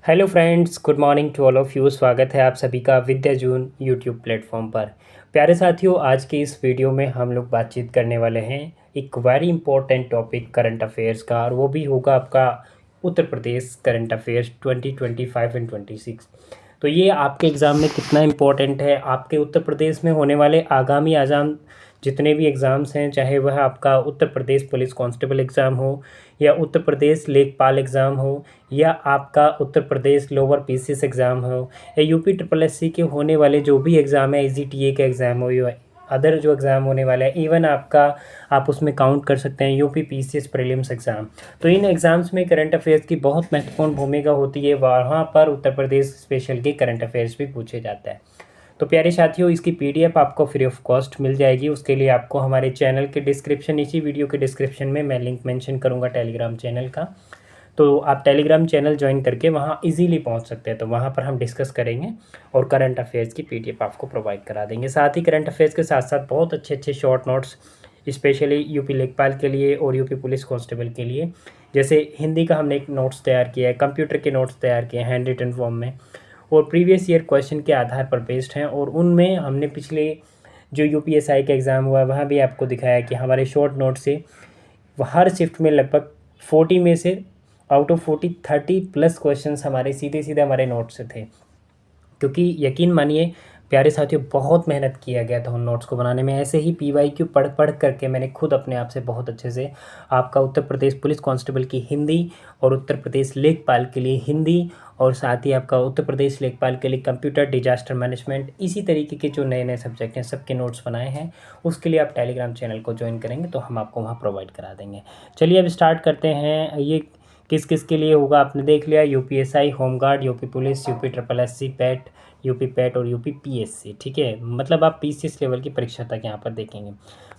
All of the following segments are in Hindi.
Hello friends, good morning to all of you. स्वागत है आप सभी का विद्या जून यूट्यूब प्लेटफॉर्म पर। प्यारे साथियों, आज के इस वीडियो में हम लोग बातचीत करने वाले हैं एक very important topic current affairs का, और वो भी होगा आपका Uttar Pradesh current affairs 2025 and 26। तो ये आपके एग्ज़ाम में कितना इम्पोर्टेंट है, आपके उत्तर प्रदेश में होने वाले आगामी आज़ाम जितने भी एग्ज़ाम्स हैं, चाहे वह आपका Uttar Pradesh police constable exam हो, या उत्तर प्रदेश लेखपाल एग्ज़ाम हो, या आपका Uttar Pradesh lower PCS exam हो, या यूपी ट्रिपल एससी के होने वाले जो भी एग्ज़ाम है, ईजीटीए का एग्ज़ाम हो, या अदर जो एग्ज़ाम होने वाला है, इवन आपका आप उसमें काउंट कर सकते हैं यूपी पीसीएस प्रीलिम्स एग्ज़ाम। तो इन एग्ज़ाम्स में करंट अफेयर्स की बहुत महत्वपूर्ण भूमिका होती है। वहाँ पर उत्तर प्रदेश स्पेशल के करंट अफेयर्स भी पूछे जाता है। तो प्यारे साथियों, इसकी पीडीएफ आपको फ्री ऑफ कॉस्ट मिल जाएगी। उसके लिए आपको हमारे चैनल के डिस्क्रिप्शन, इसी वीडियो के डिस्क्रिप्शन में मैं लिंक मेंशन करूंगा टेलीग्राम चैनल का। तो आप टेलीग्राम चैनल ज्वाइन करके वहाँ इजीली पहुँच सकते हैं। तो वहाँ पर हम डिस्कस करेंगे और करंट अफेयर्स की पीडीएफ आपको प्रोवाइड करा देंगे। साथ ही करंट अफेयर्स के साथ साथ बहुत अच्छे अच्छे शॉर्ट नोट्स, स्पेशली यूपी लेखपाल के लिए और यूपी पुलिस कांस्टेबल के लिए। जैसे हिंदी का हमने एक नोट्स तैयार किया है, कंप्यूटर के नोट्स तैयार किए हैं हैंड रिटन फॉर्म में, और प्रीवियस ईयर क्वेश्चन के आधार पर बेस्ड हैं। और उनमें हमने पिछले जो यूपीएसआई का एग्ज़ाम हुआ है वहाँ भी आपको दिखाया कि हमारे शॉर्ट नोट से हर शिफ्ट में लगभग 40 में से आउट ऑफ 40 30+ क्वेश्चंस हमारे सीधे सीधे हमारे नोट से थे। क्योंकि यकीन मानिए प्यारे साथियों, बहुत मेहनत किया गया था उन नोट्स को बनाने में। ऐसे ही पीवाईक्यू पढ़ पढ़ करके मैंने खुद अपने आप से बहुत अच्छे से आपका उत्तर प्रदेश पुलिस कांस्टेबल की हिंदी, और उत्तर प्रदेश लेखपाल के लिए हिंदी, और साथ ही आपका उत्तर प्रदेश लेखपाल के लिए कंप्यूटर डिजास्टर मैनेजमेंट, इसी तरीके के जो नए नए सब्जेक्ट हैं सबके नोट्स बनाए हैं। उसके लिए आप टेलीग्राम चैनल को ज्वाइन करेंगे तो हम आपको वहाँ प्रोवाइड करा देंगे। चलिए अब स्टार्ट करते हैं। ये किस किस के लिए होगा आपने देख लिया, UPSI, home guard, UP police, UP triple SC, PAT, UP PAT और यूपी पीएससी। ठीक है, मतलब आप पीसीएस लेवल की परीक्षा तक यहाँ पर देखेंगे।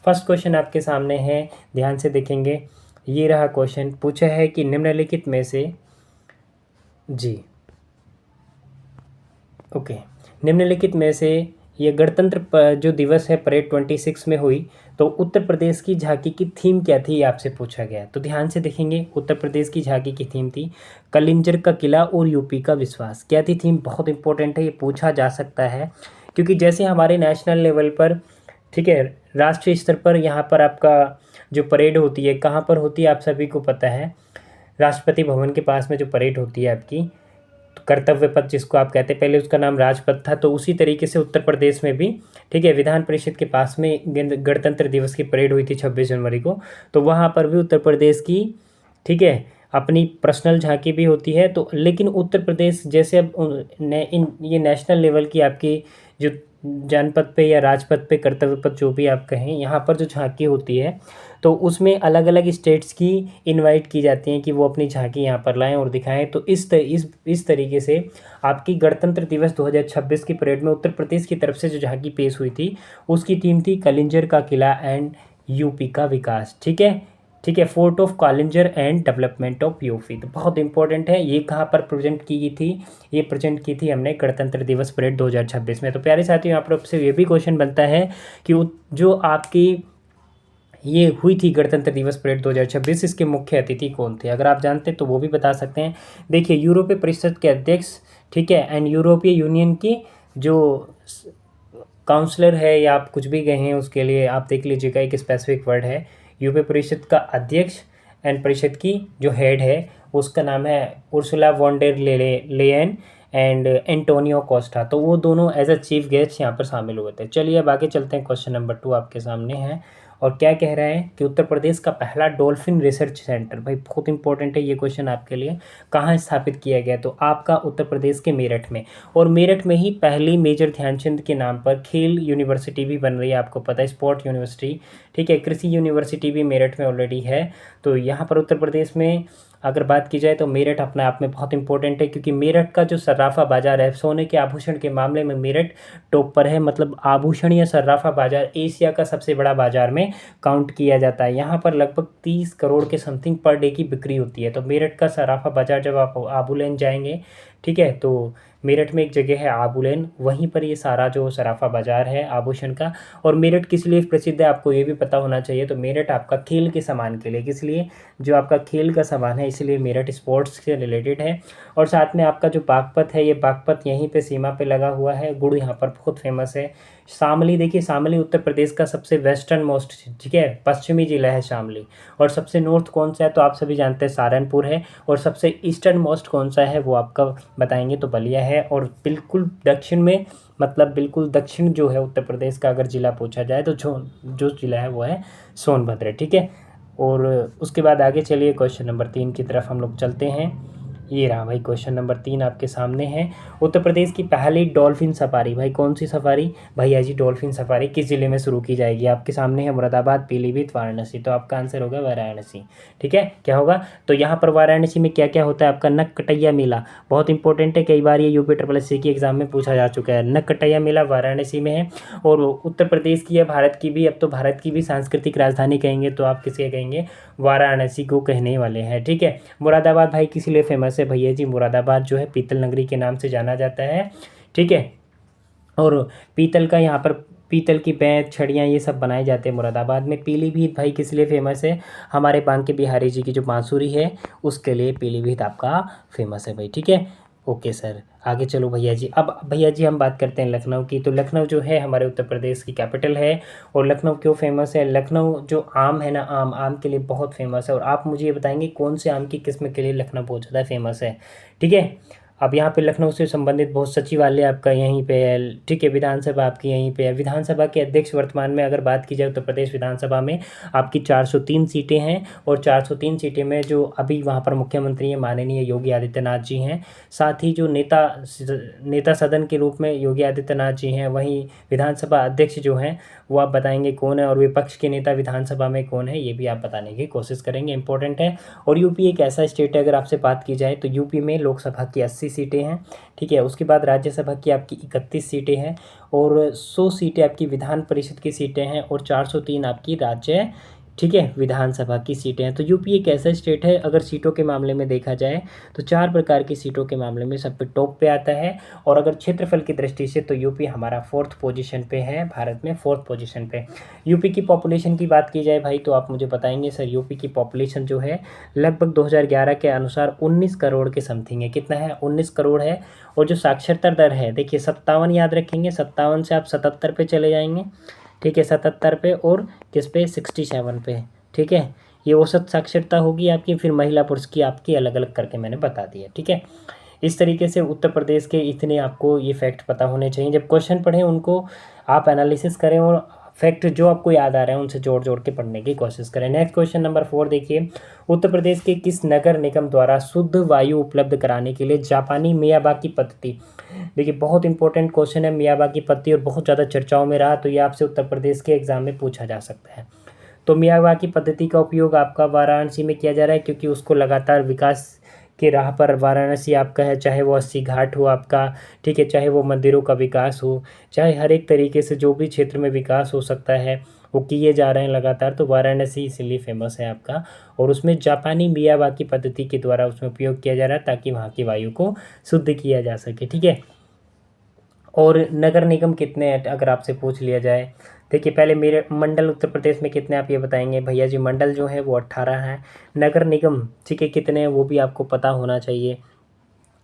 फर्स्ट क्वेश्चन आपके सामने है, ध्यान से देखेंगे। ये रहा क्वेश्चन, पूछा है कि निम्नलिखित में से जी ओके निम्नलिखित में से ये जो दिवस है परेड 26 में हुई, तो उत्तर प्रदेश की झांकी की थीम क्या थी, ये आपसे पूछा गया। तो ध्यान से देखेंगे, उत्तर प्रदेश की झांकी की थीम थी कलिंजर का किला और यूपी का विश्वास। क्या थी थीम, बहुत इंपॉर्टेंट है, ये पूछा जा सकता है। क्योंकि जैसे हमारे नेशनल लेवल पर, ठीक है, राष्ट्रीय स्तर पर यहाँ पर आपका जो परेड होती है, कहाँ पर होती है आप सभी को पता है, राष्ट्रपति भवन के पास में जो परेड होती है आपकी, तो कर्तव्य पथ जिसको आप कहते हैं, पहले उसका नाम राजपथ था। तो उसी तरीके से उत्तर प्रदेश में भी, ठीक है, विधान परिषद के पास में गणतंत्र दिवस की परेड हुई थी 26 जनवरी को। तो वहाँ पर भी उत्तर प्रदेश की, ठीक है, अपनी पर्सनल झांकी भी होती है। तो लेकिन उत्तर प्रदेश जैसे अब ये नेशनल लेवल की आपकी जो जनपद पे या राजपथ पे, कर्तव्य पथ जो भी आप कहें, यहाँ पर जो झांकी होती है, तो उसमें अलग अलग स्टेट्स की इनवाइट की जाती हैं कि वो अपनी झांकी यहाँ पर लाएं और दिखाएं। तो इस तरीके से आपकी गणतंत्र दिवस 2026 की परेड में उत्तर प्रदेश की तरफ से जो झांकी पेश हुई थी, उसकी थीम थी कलिंजर का किला एंड यूपी का विकास। ठीक है, ठीक है, fort of Kalinjar and development of UP. तो बहुत इंपॉर्टेंट है, ये कहाँ पर प्रेजेंट की गई थी, ये प्रेजेंट की थी हमने गणतंत्र दिवस परेड 2026 में। तो प्यारे साथियों, यहाँ पर आपसे ये भी क्वेश्चन बनता है कि जो आपकी ये हुई थी गणतंत्र दिवस परेड 2026, इसके मुख्य अतिथि कौन थे, अगर आप जानते हैं तो वो भी बता सकते हैं। देखिए, यूरोपीय परिषद के अध्यक्ष, ठीक है, एंड यूरोपीय यूनियन की जो काउंसलर है, या आप कुछ भी कहें उसके लिए आप देख लीजिएगा, एक स्पेसिफिक वर्ड है। यूरोपीय परिषद का अध्यक्ष एंड परिषद की जो हेड है उसका नाम है Ursula von der Leyen and Antonio Costa. तो वो दोनों एज अ चीफ गेस्ट यहाँ पर शामिल हुए थे। चलिए अब आगे चलते हैं, क्वेश्चन नंबर 2 आपके सामने है, और क्या कह रहे हैं कि उत्तर प्रदेश का पहला डॉल्फिन रिसर्च सेंटर, भाई बहुत इंपॉर्टेंट है ये क्वेश्चन आपके लिए, कहाँ स्थापित किया गया, तो आपका उत्तर प्रदेश के मेरठ में। और मेरठ में ही पहली मेजर ध्यानचंद के नाम पर खेल यूनिवर्सिटी भी बन रही है, आपको पता है, स्पोर्ट यूनिवर्सिटी। ठीक है, कृषि यूनिवर्सिटी भी मेरठ में ऑलरेडी है। तो यहाँ पर उत्तर प्रदेश में अगर बात की जाए तो मेरठ अपने आप में बहुत इंपॉर्टेंट है, क्योंकि मेरठ का जो सर्राफा बाजार है, सोने के आभूषण के मामले में मेरठ टॉप पर है। मतलब आभूषण या सर्राफा बाजार एशिया का सबसे बड़ा बाजार में काउंट किया जाता है। यहाँ पर लगभग 30 करोड़ के समथिंग पर डे की बिक्री होती है। तो मेरठ का सराफा बाजार, जब आप आबू लेन जाएंगे, ठीक है। तो मेरठ में एक जगह है आबूलेन, वहीं पर ये सारा जो सराफा बाज़ार है आभूषण का। और मेरठ किस लिए प्रसिद्ध है आपको ये भी पता होना चाहिए। तो मेरठ आपका खेल के सामान के लिए, किस लिए, जो आपका खेल का सामान है इसलिए मेरठ स्पोर्ट्स से रिलेटेड है। और साथ में आपका जो बागपत है, ये बागपत यहीं पे सीमा पे लगा हुआ है। गुड़ यहाँ पर बहुत फेमस है। शामली, देखिए शामली उत्तर प्रदेश का सबसे वेस्टर्न मोस्ट, ठीक है, पश्चिमी जिला है शामली। और सबसे नॉर्थ कौन सा है तो आप सभी जानते हैं सहारनपुर है। और सबसे ईस्टर्न मोस्ट कौन सा है वो आपका बताएंगे तो बलिया है। और बिल्कुल दक्षिण में, मतलब बिल्कुल दक्षिण जो है उत्तर प्रदेश का अगर ज़िला पूछा जाए तो जो जो ज़िला है वो है सोनभद्र, ठीक है। और उसके बाद आगे चलिए क्वेश्चन नंबर 3 की तरफ हम लोग चलते हैं। ये रहा भाई क्वेश्चन नंबर 3 आपके सामने है। उत्तर प्रदेश की पहली डॉल्फिन सफारी, भाई कौन सी सफारी, भैया जी डॉल्फिन सफारी किस ज़िले में शुरू की जाएगी। आपके सामने है मुरादाबाद, पीलीभीत, वाराणसी। तो आपका आंसर होगा वाराणसी, ठीक है। क्या होगा तो यहाँ पर वाराणसी में क्या क्या होता है आपका नक्कटैया मेला, बहुत इंपॉर्टेंट है, कई बार ये यूपी SSC की एग्जाम में पूछा जा चुका है। नक्कटैया मेला वाराणसी में है। और उत्तर प्रदेश की है, भारत की भी, अब तो भारत की भी सांस्कृतिक राजधानी कहेंगे तो आप किसे कहेंगे, वाराणसी को कहने वाले हैं, ठीक है। मुरादाबाद भाई किस लिए फेमस है भैया जी, मुरादाबाद जो है पीतल नगरी के नाम से जाना जाता है, ठीक है। और पीतल का यहाँ पर पीतल की बेंत, छड़ियाँ, ये सब बनाए जाते हैं मुरादाबाद में। पीलीभीत भाई किस लिए फेमस है, हमारे बांके बिहारी जी की जो बांसुरी है उसके लिए पीलीभीत आपका फेमस है भाई, ठीक है। ओके सर, आगे चलो भैया जी। अब भैया जी हम बात करते हैं लखनऊ की। तो लखनऊ जो है हमारे उत्तर प्रदेश की कैपिटल है। और लखनऊ क्यों फेमस है, लखनऊ जो आम है ना, आम आम के लिए बहुत फेमस है। और आप मुझे ये बताएंगे कौन से आम की किस्म के लिए लखनऊ बहुत ज़्यादा फेमस है, ठीक है। अब यहाँ पे लखनऊ से संबंधित बहुत सचिवालय आपका यहीं पे है, ठीक है। विधानसभा आपकी यहीं पे है। विधानसभा के अध्यक्ष वर्तमान में अगर बात की जाए उत्तर प्रदेश विधानसभा में आपकी 403 सीटें हैं। और 403 सीटें में जो अभी वहाँ पर मुख्यमंत्री हैं माननीय योगी आदित्यनाथ जी हैं। साथ ही जो नेता सदन के रूप में योगी आदित्यनाथ जी हैं, वहीं विधानसभा अध्यक्ष जो हैं वो आप बताएंगे कौन है। और विपक्ष के नेता विधानसभा में कौन है ये भी आप बताने की कोशिश करेंगे, इंपॉर्टेंट है। और यूपी एक ऐसा स्टेट है, अगर आपसे बात की जाए तो यूपी में लोकसभा की 80 सीटें हैं, ठीक है। उसके बाद राज्यसभा की आपकी 31 सीटें हैं। और 100 सीटें आपकी विधान परिषद की सीटें हैं। और 403 आपकी राज्य, ठीक है, विधानसभा की सीटें हैं। तो यूपी एक ऐसा स्टेट है, अगर सीटों के मामले में देखा जाए तो 4 प्रकार की सीटों के मामले में सब पे टॉप पे आता है। और अगर क्षेत्रफल की दृष्टि से तो यूपी हमारा 4th पोजीशन पे है, भारत में 4th पोजीशन पे। यूपी की पॉपुलेशन की बात की जाए भाई तो आप मुझे बताएंगे सर, यूपी की पॉपुलेशन जो है लगभग 2011 के अनुसार 19 करोड़ के समथिंग है। कितना है, 19 करोड़ है। और जो साक्षरता दर है देखिए 57 याद रखेंगे, 57 से आप 77 पे चले जाएंगे, ठीक है, 77 पे। और किस पे, 67 पे, ठीक है। ये औसत साक्षरता होगी आपकी। फिर महिला पुरुष की आपकी अलग अलग करके मैंने बता दिया, ठीक है। इस तरीके से उत्तर प्रदेश के इतने आपको ये फैक्ट पता होने चाहिए। जब क्वेश्चन पढ़ें उनको आप एनालिसिस करें और फैक्ट जो आपको याद आ रहे हैं उनसे जोड़ जोड़ के पढ़ने की कोशिश करें। नेक्स्ट क्वेश्चन नंबर 4 देखिए, उत्तर प्रदेश के किस नगर निगम द्वारा शुद्ध वायु उपलब्ध कराने के लिए जापानी मियावाकी पद्धति, देखिए बहुत इंपॉर्टेंट क्वेश्चन है मियावाकी पद्धति, और बहुत ज़्यादा चर्चाओं में रहा। तो ये आपसे उत्तर प्रदेश के एग्जाम में पूछा जा सकता है। तो मियावाकी पद्धति का उपयोग आपका वाराणसी में किया जा रहा है, क्योंकि उसको लगातार विकास के राह पर वाराणसी आपका है। चाहे वो 80 घाट हो आपका, ठीक है, चाहे वो मंदिरों का विकास हो, चाहे हर एक तरीके से जो भी क्षेत्र में विकास हो सकता है वो किए जा रहे हैं लगातार। तो वाराणसी इसलिए फेमस है आपका। और उसमें जापानी मियावाकी पद्धति के द्वारा उसमें उपयोग किया जा रहा है ताकि वहाँ की वायु को शुद्ध किया जा सके, ठीक है। और नगर निगम कितने हैं अगर आपसे पूछ लिया जाए, देखिए पहले मेरे मंडल उत्तर प्रदेश में कितने आप ये बताएंगे भैया जी, मंडल जो है वो 18 है। नगर निगम, ठीक है, कितने हैं वो भी आपको पता होना चाहिए।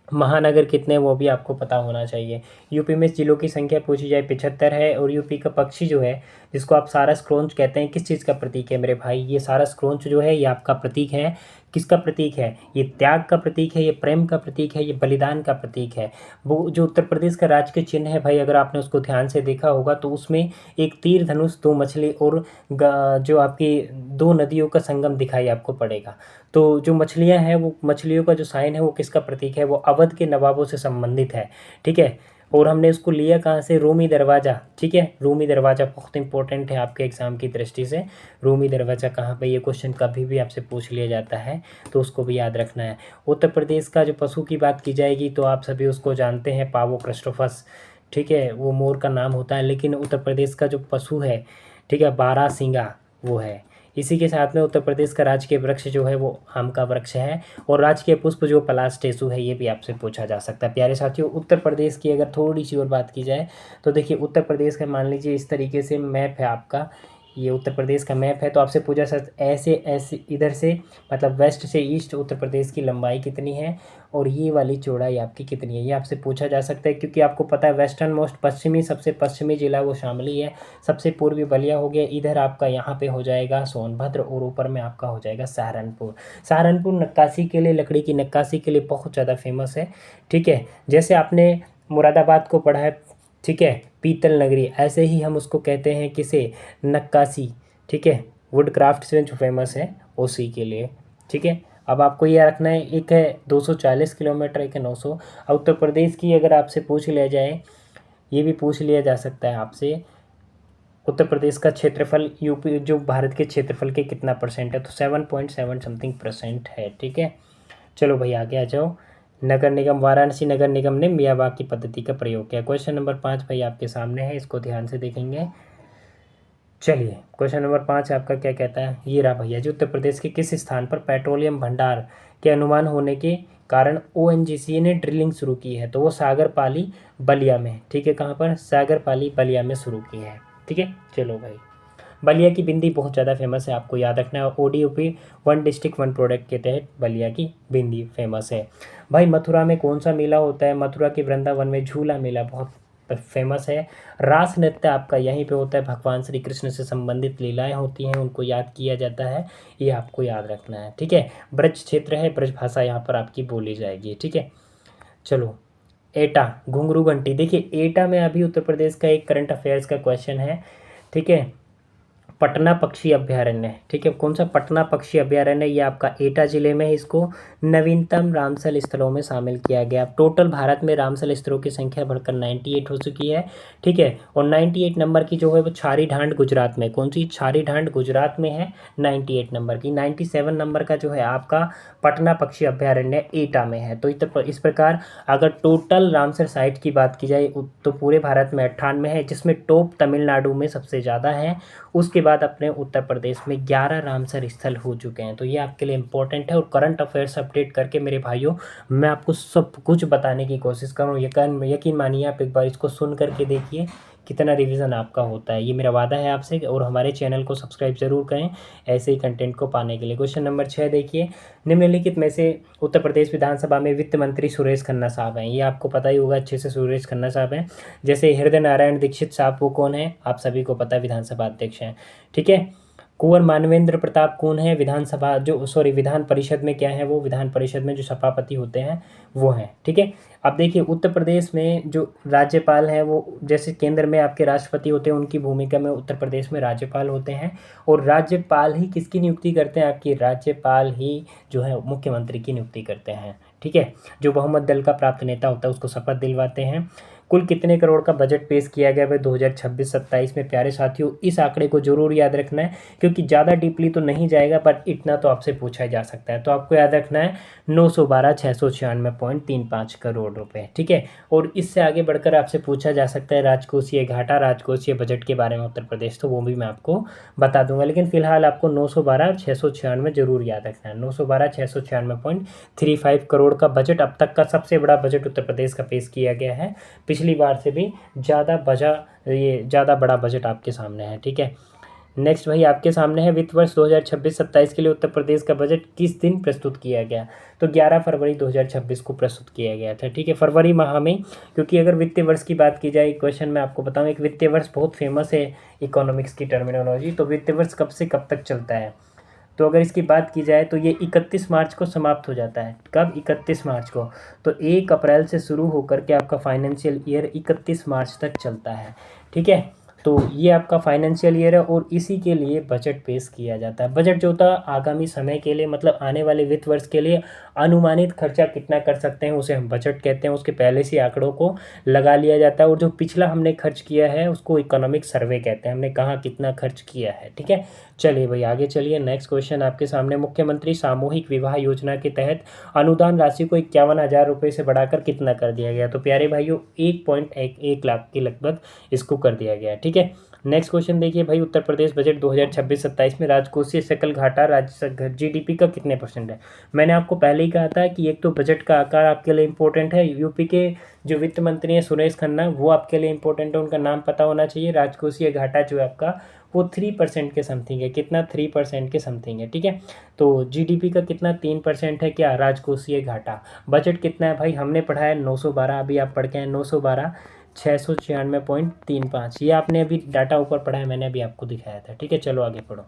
महानगर कितने हैं वो भी आपको पता होना चाहिए। यूपी में जिलों की संख्या पूछी जाए 75 है। और यूपी का पक्षी जो है जिसको आप सारस क्रोंच कहते हैं, किस चीज़ का प्रतीक है मेरे भाई, ये सारस क्रोंच जो है ये आपका प्रतीक है। किसका प्रतीक है, ये त्याग का प्रतीक है, ये प्रेम का प्रतीक है, ये बलिदान का प्रतीक है। वो जो उत्तर प्रदेश का राजकीय चिन्ह है भाई, अगर आपने उसको ध्यान से देखा होगा तो उसमें एक तीर धनुष, 2 मछली और जो आपकी 2 नदियों का संगम दिखाई आपको पड़ेगा। तो जो मछलियां हैं वो मछलियों का जो साइन है वो किसका प्रतीक है, वो अवध के नवाबों से संबंधित है, ठीक है। और हमने उसको लिया कहाँ से, रूमी दरवाज़ा, ठीक है। रूमी दरवाज़ा बहुत इंपॉर्टेंट है आपके एग्जाम की दृष्टि से। रूमी दरवाज़ा कहाँ पे, ये क्वेश्चन कभी भी आपसे पूछ लिया जाता है तो उसको भी याद रखना है। उत्तर प्रदेश का जो पशु की बात की जाएगी तो आप सभी उसको जानते हैं, पावो क्रिस्टोफस, ठीक है, वो मोर का नाम होता है। लेकिन उत्तर प्रदेश का जो पशु है, ठीक है, बारहसिंगा वो है। इसी के साथ में उत्तर प्रदेश का राजकीय वृक्ष जो है वो आम का वृक्ष है, और राजकीय पुष्प जो पलाश टेसु है, ये भी आपसे पूछा जा सकता है। प्यारे साथियों, उत्तर प्रदेश की अगर थोड़ी सी और बात की जाए तो देखिए उत्तर प्रदेश का मान लीजिए इस तरीके से मैप है आपका, ये उत्तर प्रदेश का मैप है, तो आपसे पूछा सकता ऐसे ऐसे इधर से मतलब वेस्ट से ईस्ट उत्तर प्रदेश की लंबाई कितनी है और ये वाली चौड़ाई आपकी कितनी है, ये आपसे पूछा जा सकता है। क्योंकि आपको पता है वेस्टर्न मोस्ट पश्चिमी सबसे पश्चिमी जिला वो शामली है, सबसे पूर्वी बलिया हो गया, इधर आपका यहाँ पे हो जाएगा सोनभद्र, और ऊपर में आपका हो जाएगा सहारनपुर। सहारनपुर नक्काशी के लिए, लकड़ी की नक्काशी के लिए बहुत ज़्यादा फेमस है। ठीक है, जैसे आपने मुरादाबाद को पढ़ा है, ठीक है, पीतल नगरी, ऐसे ही हम उसको कहते हैं किसे, नक्काशी। ठीक है, वुड क्राफ्ट से जो फेमस है उसी के लिए। ठीक है, अब आपको ये रखना है, एक है 240 किलोमीटर, एक है 900। और उत्तर प्रदेश की अगर आपसे पूछ लिया जाए, ये भी पूछ लिया जा सकता है आपसे, उत्तर प्रदेश का क्षेत्रफल यूपी जो भारत के क्षेत्रफल के कितना परसेंट है, तो 7.7 समथिंग परसेंट है। ठीक है, चलो भाई आगे आ जाओ। नगर निगम, वाराणसी नगर निगम ने मियावाकी पद्धति का प्रयोग किया। क्वेश्चन नंबर 5 भाई आपके सामने है, इसको ध्यान से देखेंगे। चलिए क्वेश्चन नंबर 5 आपका क्या कहता है, ये रहा भैया जी, उत्तर प्रदेश के किस स्थान पर पेट्रोलियम भंडार के अनुमान होने के कारण ओएनजीसी ने ड्रिलिंग शुरू की है, तो वो सागरपाली बलिया में। ठीक है, कहाँ पर, सागरपाली बलिया में शुरू की है। ठीक है, चलो भाई, बलिया की बिंदी बहुत ज़्यादा फेमस है, आपको याद रखना है। ODOP one district one product के तहत बलिया की बिंदी फेमस है। भाई मथुरा में कौन सा मेला होता है, मथुरा के वृंदावन में झूला मेला बहुत फेमस है। रास नृत्य आपका यहीं पे होता है, भगवान श्री कृष्ण से संबंधित लीलाएं होती हैं, उनको याद किया जाता है, ये आपको याद रखना है। ठीक है, ब्रज क्षेत्र है, ब्रज भाषा यहाँ पर आपकी बोली जाएगी। ठीक है, चलो एटा, घुंघरू घंटी, देखिए एटा में अभी उत्तर प्रदेश का एक करंट अफेयर्स का क्वेश्चन है। ठीक है, पटना पक्षी अभ्यारण्य। ठीक है, कौन सा, पटना पक्षी अभ्यारण्य, ये आपका एटा जिले में है, इसको नवीनतम रामसल स्थलों में शामिल किया गया। टोटल भारत में रामसल स्थलों की संख्या बढ़कर 98 हो चुकी है। ठीक है, और 98 नंबर की जो है वो छारी ढांड गुजरात में, कौन सी, छारी ढांड गुजरात में है 98 नंबर की। 97 नंबर का जो है आपका पटना पक्षी अभ्यारण्य एटा में है। तो इस प्रकार अगर टोटल रामसर साइट की बात की जाए तो पूरे भारत में 98 है, जिसमें टॉप तमिलनाडु में सबसे ज़्यादा है, उसके बाद अपने उत्तर प्रदेश में 11 रामसर स्थल हो चुके हैं। तो ये आपके लिए इंपॉर्टेंट है, और करंट अफेयर्स अपडेट करके मेरे भाइयों मैं आपको सब कुछ बताने की कोशिश करूँ। यकीन मानिए, आप एक बार इसको सुन करके देखिए कितना रिवीजन आपका होता है, ये मेरा वादा है आपसे। और हमारे चैनल को सब्सक्राइब जरूर करें ऐसे ही कंटेंट को पाने के लिए। क्वेश्चन नंबर 6 देखिए, निम्नलिखित में से उत्तर प्रदेश विधानसभा में वित्त मंत्री सुरेश खन्ना साहब हैं, ये आपको पता ही होगा अच्छे से, सुरेश खन्ना साहब हैं। जैसे हृदय नारायण दीक्षित साहब, वो कौन है, आप सभी को पता है, विधानसभा अध्यक्ष हैं। ठीक है, कुंवर मानवेंद्र प्रताप कौन है, विधानसभा जो सॉरी विधान परिषद में क्या है, वो विधान परिषद में जो सभापति होते हैं वो हैं। ठीक है, अब देखिए उत्तर प्रदेश में जो राज्यपाल हैं वो जैसे केंद्र में आपके राष्ट्रपति होते हैं, उनकी भूमिका में उत्तर प्रदेश में राज्यपाल होते हैं। और राज्यपाल ही किसकी नियुक्ति करते हैं, आपकी राज्यपाल ही जो है मुख्यमंत्री की नियुक्ति करते हैं। ठीक है, जो बहुमत दल का प्राप्त नेता होता है उसको शपथ दिलवाते हैं। कुल कितने करोड़ का बजट पेश किया गया है 2026-27 में, प्यारे साथियों इस आंकड़े को जरूर याद रखना है, क्योंकि ज़्यादा डीपली तो नहीं जाएगा पर इतना तो आपसे पूछा जा सकता है। तो आपको याद रखना है 912,696.35 करोड़ रुपए। ठीक है, और इससे आगे बढ़कर आपसे पूछा जा सकता है राजकोषीय घाटा, राजकोषीय बजट के बारे में उत्तर प्रदेश, तो वो भी मैं आपको बता दूंगा। लेकिन फिलहाल आपको 912,696 जरूर याद रखना है। 912,696.35 करोड़ का बजट अब तक का सबसे बड़ा बजट उत्तर प्रदेश का पेश किया गया है। पिछली बार से भी ज़्यादा बड़ा बजट आपके सामने है। ठीक है, नेक्स्ट भाई आपके सामने है, वित्त वर्ष 2026-27 के लिए उत्तर प्रदेश का बजट किस दिन प्रस्तुत किया गया, तो 11 फरवरी 2026 को प्रस्तुत किया गया था। ठीक है, फरवरी माह में, क्योंकि अगर वित्तीय वर्ष की बात की जाए, क्वेश्चन मैं आपको बताऊं, एक वित्तीय वर्ष बहुत फेमस है इकोनॉमिक्स की टर्मिनोलॉजी, तो वित्तीय वर्ष कब से कब तक चलता है, तो अगर इसकी बात की जाए तो ये 31 मार्च को समाप्त हो जाता है। कब, 31 मार्च को, तो 1 अप्रैल से शुरू होकर के आपका फाइनेंशियल ईयर 31 मार्च तक चलता है। ठीक है, तो ये आपका फाइनेंशियल ईयर है और इसी के लिए बजट पेश किया जाता है। बजट जो होता है आगामी समय के लिए, मतलब आने वाले वित्त वर्ष के लिए अनुमानित खर्चा कितना कर सकते हैं उसे हम बजट कहते हैं। उसके पहले से आंकड़ों को लगा लिया जाता है, और जो पिछला हमने खर्च किया है उसको इकोनॉमिक सर्वे कहते हैं, हमने कहाँ कितना खर्च किया है। ठीक है, चलिए भाई आगे चलिए। नेक्स्ट क्वेश्चन आपके सामने, मुख्यमंत्री सामूहिक विवाह योजना के तहत अनुदान राशि को 51,000 रुपये से बढ़ाकर कितना कर दिया गया, तो प्यारे भाइयों 1.1 लाख के लगभग इसको कर दिया गया। ठीक ठीक है। नेक्स्ट क्वेश्चन देखिए भाई, उत्तर प्रदेश बजट 2026-27 में राजकोषीय सकल घाटा राज्य जीडीपी का कितने परसेंट है। मैंने आपको पहले ही कहा था कि एक तो बजट का आकार आपके लिए इंपॉर्टेंट है, यूपी के जो वित्त मंत्री हैं सुरेश खन्ना, वो आपके लिए इंपॉर्टेंट है, उनका नाम पता होना चाहिए। राजकोषीय घाटा जो है आपका वो 3% के समथिंग है, कितना 3% के समथिंग है, ठीक है। तो जीडीपी का कितना 3% है क्या राजकोषीय घाटा। बजट कितना है भाई, हमने पढ़ा है 912, अभी आप पढ़ के हैं 912 696.35, ये आपने अभी डाटा ऊपर पढ़ा है, मैंने अभी आपको दिखाया था, ठीक है। चलो आगे पढ़ो।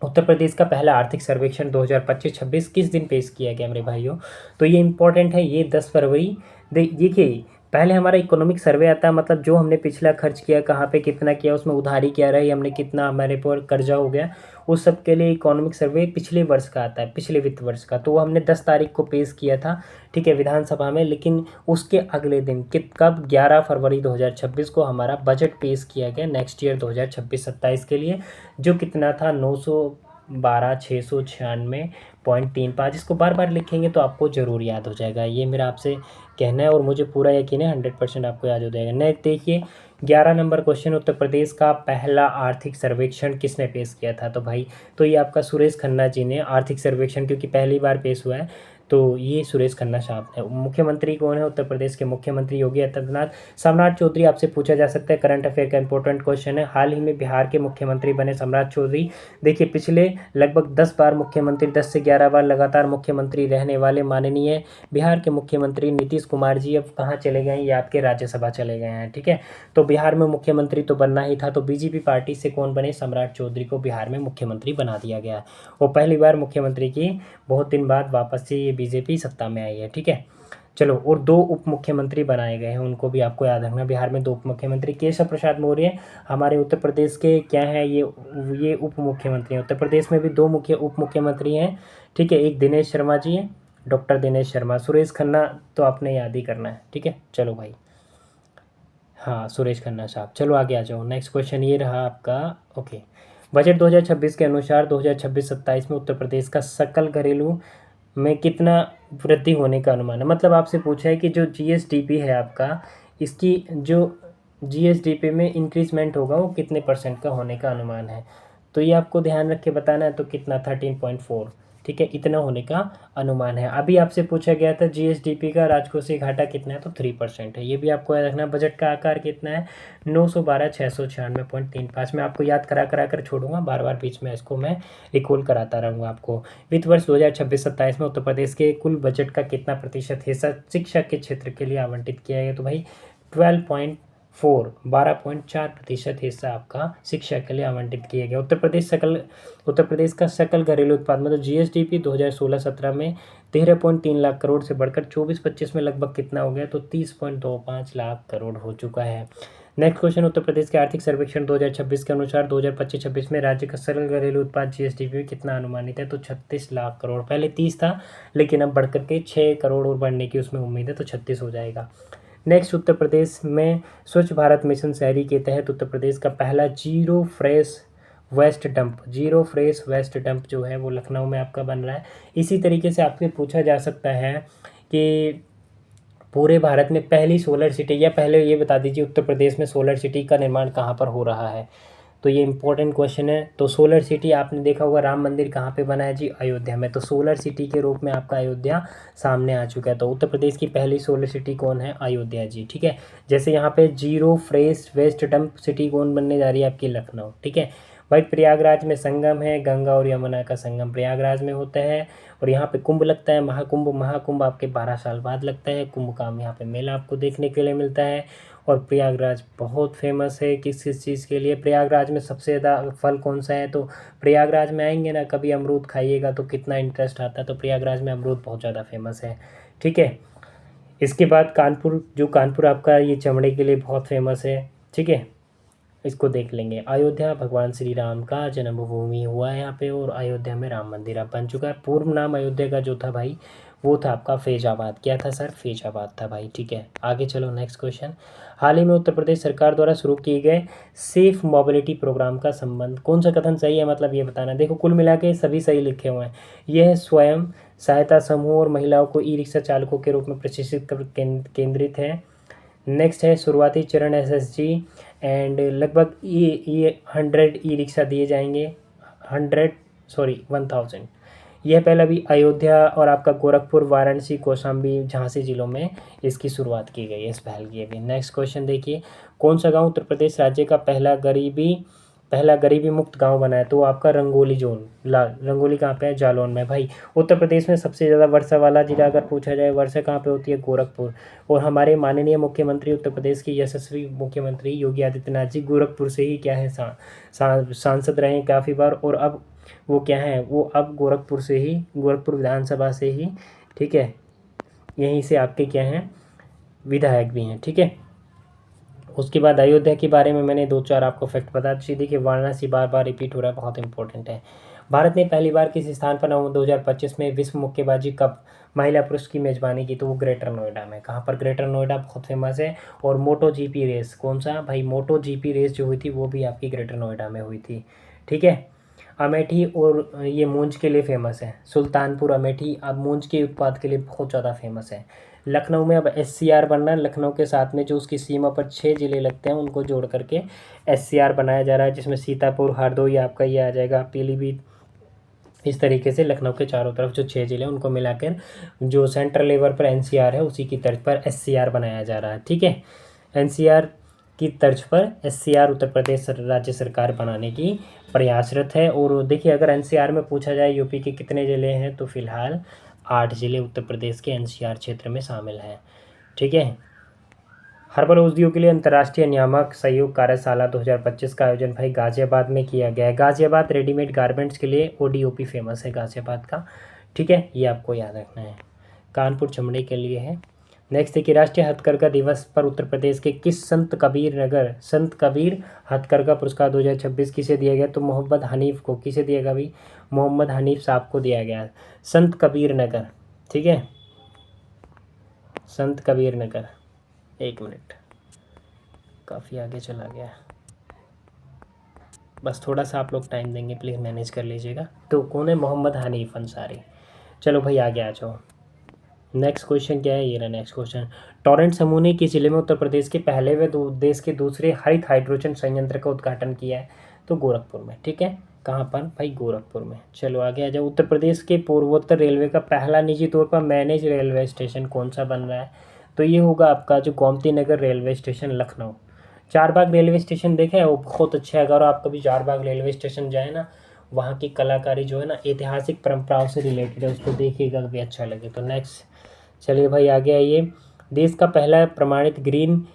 उत्तर प्रदेश का पहला आर्थिक सर्वेक्षण 2025-26 किस दिन पेश किया गया मेरे भाइयों। तो ये इंपॉर्टेंट है, ये 10 फरवरी। देखिए पहले हमारा इकोनॉमिक सर्वे आता है, मतलब जो हमने पिछला खर्च किया, कहाँ पे कितना किया, उसमें उधारी क्या रही, हमने कितना हमारे पर कर्जा हो गया, उस सब के लिए इकोनॉमिक सर्वे पिछले वर्ष का आता है, पिछले वित्त वर्ष का। तो वो हमने 10 तारीख को पेश किया था, ठीक है, विधानसभा में। लेकिन उसके अगले दिन कब 11 फरवरी 2026 को हमारा बजट पेश किया गया नेक्स्ट ईयर 2026-27 के लिए, जो कितना था 912,696.35। इसको बार बार लिखेंगे तो आपको ज़रूर याद हो जाएगा, ये मेरा आपसे कहना है और मुझे पूरा यकीन है 100% आपको याद हो जाएगा। नेक्स्ट देखिए 11 नंबर क्वेश्चन, उत्तर प्रदेश का पहला आर्थिक सर्वेक्षण किसने पेश किया था। तो भाई तो ये आपका सुरेश खन्ना जी ने आर्थिक सर्वेक्षण, क्योंकि पहली बार पेश हुआ है, तो ये सुरेश खन्ना साहब है। मुख्यमंत्री कौन है, उत्तर प्रदेश के मुख्यमंत्री योगी आदित्यनाथ। सम्राट चौधरी आपसे पूछा जा सकता है, करंट अफेयर का इंपॉर्टेंट क्वेश्चन है। हाल ही में बिहार के मुख्यमंत्री बने सम्राट चौधरी। देखिए पिछले लगभग 10 बार मुख्यमंत्री, 10 से 11 बार लगातार मुख्यमंत्री रहने वाले माननीय बिहार के मुख्यमंत्री नीतीश कुमार जी अब कहाँ चले गए हैं, ये आपके राज्यसभा चले गए हैं, ठीक है। तो बिहार में मुख्यमंत्री तो बनना ही था, तो बीजेपी पार्टी से कौन बने, सम्राट चौधरी को बिहार में मुख्यमंत्री बना दिया गया। वो पहली बार मुख्यमंत्री की बहुत दिन बाद वापस से ये बीजेपी सत्ता में आई है, ठीक है। चलो, और 2 उप मुख्यमंत्री बनाए गए हैं, उनको भी आपको याद रखना। बिहार में 2 उप मुख्यमंत्री, केशव प्रसाद मौर्य हमारे उत्तर प्रदेश के क्या हैं, ये उप मुख्यमंत्री हैं। उत्तर प्रदेश में भी 2 मुख्य उप मुख्यमंत्री हैं, ठीक है। एक दिनेश शर्मा जी हैं, डॉक्टर दिनेश शर्मा। सुरेश खन्ना तो आपने याद ही करना है, ठीक है। चलो भाई, हाँ सुरेश खन्ना साहब। चलो आगे आ जाओ, नेक्स्ट क्वेश्चन ये रहा आपका, ओके। बजट 2026 के अनुसार 2026-27 में उत्तर प्रदेश का सकल घरेलू में कितना वृद्धि होने का अनुमान है। मतलब आपसे पूछा है कि जो जीएसडीपी है आपका, इसकी जो जीएसडीपी में इंक्रीजमेंट होगा वो कितने % का होने का अनुमान है। तो ये आपको ध्यान रख के बताना है, तो कितना 13.4, ठीक है, इतना होने का अनुमान है। अभी आपसे पूछा गया था जीएसडीपी का राजकोषीय घाटा कितना है, तो 3% है, ये भी आपको याद रखना। बजट का आकार कितना है, 912,696.35। मैं आपको याद करा कर छोड़ूंगा, बार बार बीच में इसको मैं रिकॉल कराता रहूँगा आपको। वित्त वर्ष 2026-27 में उत्तर प्रदेश के कुल बजट का कितना प्रतिशत हिस्सा शिक्षा के क्षेत्र के लिए आवंटित किया गया। तो भाई 12.4 हिस्सा आपका शिक्षा के लिए आवंटित किया गया। उत्तर प्रदेश का सकल घरेलू उत्पाद मतलब जीएसडीपी 2016-17 में 13.3 लाख करोड़ से बढ़कर 24-25 में लगभग कितना हो गया, तो 30.25 लाख करोड़ हो चुका है। नेक्स्ट क्वेश्चन, उत्तर प्रदेश के आर्थिक सर्वेक्षण 2026 के अनुसार 2025-26 में राज्य का सकल घरेलू उत्पाद जीएसडीपी में कितना अनुमानित है, तो 36 लाख करोड़। पहले 30 था, लेकिन अब बढ़कर के 6 करोड़ और बढ़ने की उसमें उम्मीद है, तो 36 हो जाएगा। नेक्स्ट, उत्तर प्रदेश में स्वच्छ भारत मिशन शहरी के तहत उत्तर प्रदेश का पहला जीरो फ्रेश वेस्ट डंप जो है वो लखनऊ में आपका बन रहा है। इसी तरीके से आपसे पूछा जा सकता है कि पूरे भारत में पहली सोलर सिटी, या पहले ये बता दीजिए उत्तर प्रदेश में सोलर सिटी का निर्माण कहाँ पर हो रहा है। तो ये इंपॉर्टेंट क्वेश्चन है। तो सोलर सिटी आपने देखा होगा, राम मंदिर कहाँ पे बना है जी, अयोध्या में। तो सोलर सिटी के रूप में आपका अयोध्या सामने आ चुका है। तो उत्तर प्रदेश की पहली सोलर सिटी कौन है, अयोध्या जी, ठीक है। जैसे यहाँ पे zero fresh waste dump city कौन बनने जा रही है, आपकी लखनऊ, ठीक है भाई। प्रयागराज में संगम है, गंगा और यमुना का संगम प्रयागराज में होता है। और यहाँ पे कुंभ लगता है, महाकुंभ आपके 12 साल बाद लगता है। कुंभ का यहाँ पे मेला आपको देखने के लिए मिलता है। और प्रयागराज बहुत फेमस है किस चीज़ के लिए, प्रयागराज में सबसे ज़्यादा फल कौन सा है। तो प्रयागराज में आएंगे ना कभी, अमरूद खाइएगा तो कितना इंटरेस्ट आता है। तो प्रयागराज में अमरूद बहुत ज़्यादा फेमस है, ठीक है। इसके बाद कानपुर आपका ये चमड़े के लिए बहुत फेमस है, ठीक है। इसको देख लेंगे। अयोध्या भगवान श्री राम का जन्मभूमि हुआ है यहाँ पे, और अयोध्या में राम मंदिर अब बन चुका है। पूर्व नाम अयोध्या का जो था भाई, वो था आपका फैजाबाद। क्या था सर, फैजाबाद था भाई, ठीक है। आगे चलो, नेक्स्ट क्वेश्चन। हाल ही में उत्तर प्रदेश सरकार द्वारा शुरू किए गए सेफ मोबिलिटी प्रोग्राम का संबंध, कौन सा कथन सही है, मतलब ये बताना। देखो कुल मिला के सभी सही लिखे हुए हैं। यह स्वयं सहायता समूह और महिलाओं को ई रिक्शा चालकों के रूप में प्रशिक्षित केंद्रित है। नेक्स्ट है शुरुआती चरण एसएसजी एंड लगभग ये 100 ई रिक्शा दिए जाएंगे, 1000। यह पहले अभी अयोध्या और आपका गोरखपुर, वाराणसी, कौशाम्बी, झांसी जिलों में इसकी शुरुआत की गई है इस पहल की अभी। नेक्स्ट क्वेश्चन देखिए, कौन सा गांव उत्तर प्रदेश राज्य का पहला गरीबी मुक्त गांव बना है? तो आपका रंगोली जोन, रंगोली कहाँ पे है? जालौन में। भाई उत्तर प्रदेश में सबसे ज़्यादा वर्षा वाला जिला अगर पूछा जाए, वर्षा कहाँ पे होती है? गोरखपुर। और हमारे माननीय मुख्यमंत्री, उत्तर प्रदेश के यशस्वी मुख्यमंत्री योगी आदित्यनाथ जी गोरखपुर से ही क्या है सांसद रहे हैं काफ़ी बार, और अब वो क्या है, वो अब गोरखपुर से ही, गोरखपुर विधानसभा से ही, ठीक है, यहीं से आपके क्या हैं, विधायक भी हैं, ठीक है। उसके बाद अयोध्या के बारे में मैंने 2-4 आपको फैक्ट बता दी। देखिए वाराणसी बार बार रिपीट हो रहा है, बहुत इंपॉर्टेंट है। भारत ने पहली बार किस स्थान पर नवंबर 2025 में विश्व मुक्केबाजी कप महिला पुरुष की मेजबानी की? तो वो ग्रेटर नोएडा में। कहाँ पर? ग्रेटर नोएडा, बहुत फेमस है। और मोटो जीपी रेस, कौन सा भाई? मोटो जीपी रेस जो हुई थी वो भी आपकी ग्रेटर नोएडा में हुई थी, ठीक है। अमेठी और ये मूंज के लिए फेमस है, सुल्तानपुर अमेठी अब मूंज के उत्पाद के लिए बहुत ज़्यादा फेमस है। लखनऊ में अब एससीआर बन रहा है, लखनऊ के साथ में जो उसकी सीमा पर 6 ज़िले लगते हैं उनको जोड़ करके एससीआर बनाया जा रहा है, जिसमें सीतापुर, हरदोई आपका ये आ जाएगा, पीलीभीत, इस तरीके से लखनऊ के चारों तरफ जो 6 ज़िले उनको मिलाकर जो सेंट्रल लेवल पर एनसीआर है उसी की तर्ज पर एससीआर बनाया जा रहा है, ठीक है। एनसीआर की तर्ज पर एससीआर उत्तर प्रदेश राज्य सरकार बनाने की प्रयासरत है। और देखिए अगर एनसीआर में पूछा जाए यूपी के कितने ज़िले हैं, तो फिलहाल 8 ज़िले उत्तर प्रदेश के एनसीआर क्षेत्र में शामिल हैं, ठीक है। हर्बल औषधियों के लिए अंतर्राष्ट्रीय नियामक सहयोग कार्यशाला 2025 का आयोजन भाई गाजियाबाद में किया गया है। गाजियाबाद रेडीमेड गारमेंट्स के लिए ओडीओपी फेमस है गाजियाबाद का, ठीक है, ये आपको याद रखना है। कानपुर चमड़े के लिए है। नेक्स्ट देखिए, राष्ट्रीय हथकरघा दिवस पर उत्तर प्रदेश के किस संत कबीर हथकरघा पुरस्कार 2026 किसे दिया गया? तो मोहम्मद हनीफ को। किसे दिया गया भाई? मोहम्मद हनीफ साहब को दिया गया, संत कबीर नगर, ठीक है, संत कबीर नगर। एक मिनट, काफ़ी आगे चला गया, बस थोड़ा सा आप लोग टाइम देंगे प्लीज़, मैनेज कर लीजिएगा। तो कौन है? मोहम्मद हनीफ अंसारी। चलो भाई आगे आ जाओ। नेक्स्ट क्वेश्चन क्या है? ये रहा नेक्स्ट क्वेश्चन। टॉरेंट समूह ने किस जिले में उत्तर प्रदेश के पहले व देश के दूसरे हरित हाइड्रोजन संयंत्र का उद्घाटन किया है? तो गोरखपुर में, ठीक है। कहाँ पर भाई? गोरखपुर में। चलो आगे आ जाओ। उत्तर प्रदेश के पूर्वोत्तर रेलवे का पहला निजी तौर पर मैनेज रेलवे स्टेशन कौन सा बन रहा है? तो ये होगा आपका जो Gomti Nagar railway station, Lucknow. Charbagh railway station देखा है, वो बहुत अच्छा है। अगर आप कभी चारबाग रेलवे स्टेशन जाए ना, वहाँ की कलाकारी जो है ना ऐतिहासिक परंपराओं से रिलेटेड है, उसको देखिएगा कभी अच्छा लगे तो। नेक्स्ट चलिए भाई आगे आइए। देश का पहला प्रमाणित ग्रीन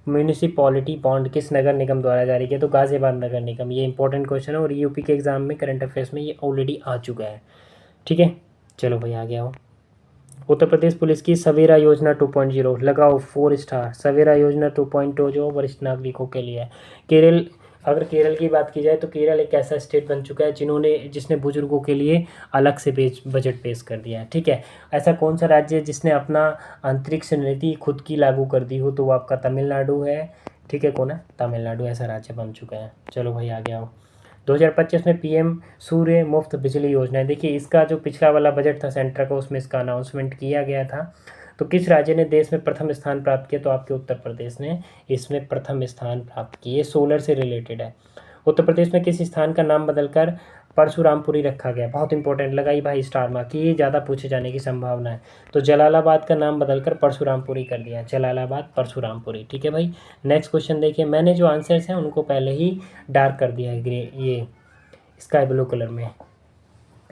म्यूनिसिपॉलिटी बॉन्ड किस नगर निगम द्वारा जारी किया? तो गाजियाबाद नगर निगम। ये इंपॉर्टेंट क्वेश्चन है और यूपी के एग्जाम में करंट अफेयर्स में ये ऑलरेडी आ चुका है, ठीक है। चलो भाई आगे आओ। उत्तर प्रदेश पुलिस की सवेरा योजना 2.0 लगाओ 4 स्टार। सवेरा योजना 2.0 जो वरिष्ठ नागरिकों के लिए है। केरल, अगर केरल की बात की जाए तो केरल एक ऐसा स्टेट बन चुका है जिसने बुजुर्गों के लिए अलग से बजट पेश कर दिया है, ठीक है। ऐसा कौन सा राज्य है जिसने अपना अंतरिक्ष नीति खुद की लागू कर दी हो? तो वो आपका तमिलनाडु है, ठीक है। कौन है? तमिलनाडु ऐसा राज्य बन चुका है। चलो भाई आगे आओ। 2025 में पीएम सूर्य मुफ्त बिजली योजना है। देखिए इसका जो पिछला वाला बजट था सेंटर का, उसमें इसका अनाउंसमेंट किया गया था। तो किस राज्य ने देश में प्रथम स्थान प्राप्त किया? तो आपके उत्तर प्रदेश ने इसमें प्रथम स्थान प्राप्त किए। सोलर से रिलेटेड है। उत्तर प्रदेश में किस स्थान का नाम बदलकर परशुरामपुरी रखा गया? बहुत इंपॉर्टेंट, लगाई भाई स्टार मार्क, ये ज़्यादा पूछे जाने की संभावना है। तो जलालाबाद का नाम बदलकर परशुरामपुरी कर दिया, जलालाबाद परशुरामपुरी, ठीक है भाई। नेक्स्ट क्वेश्चन देखिए, मैंने जो आंसर्स हैं उनको पहले ही डार्क कर दिया है, ग्रे ये स्काई ब्लू कलर में।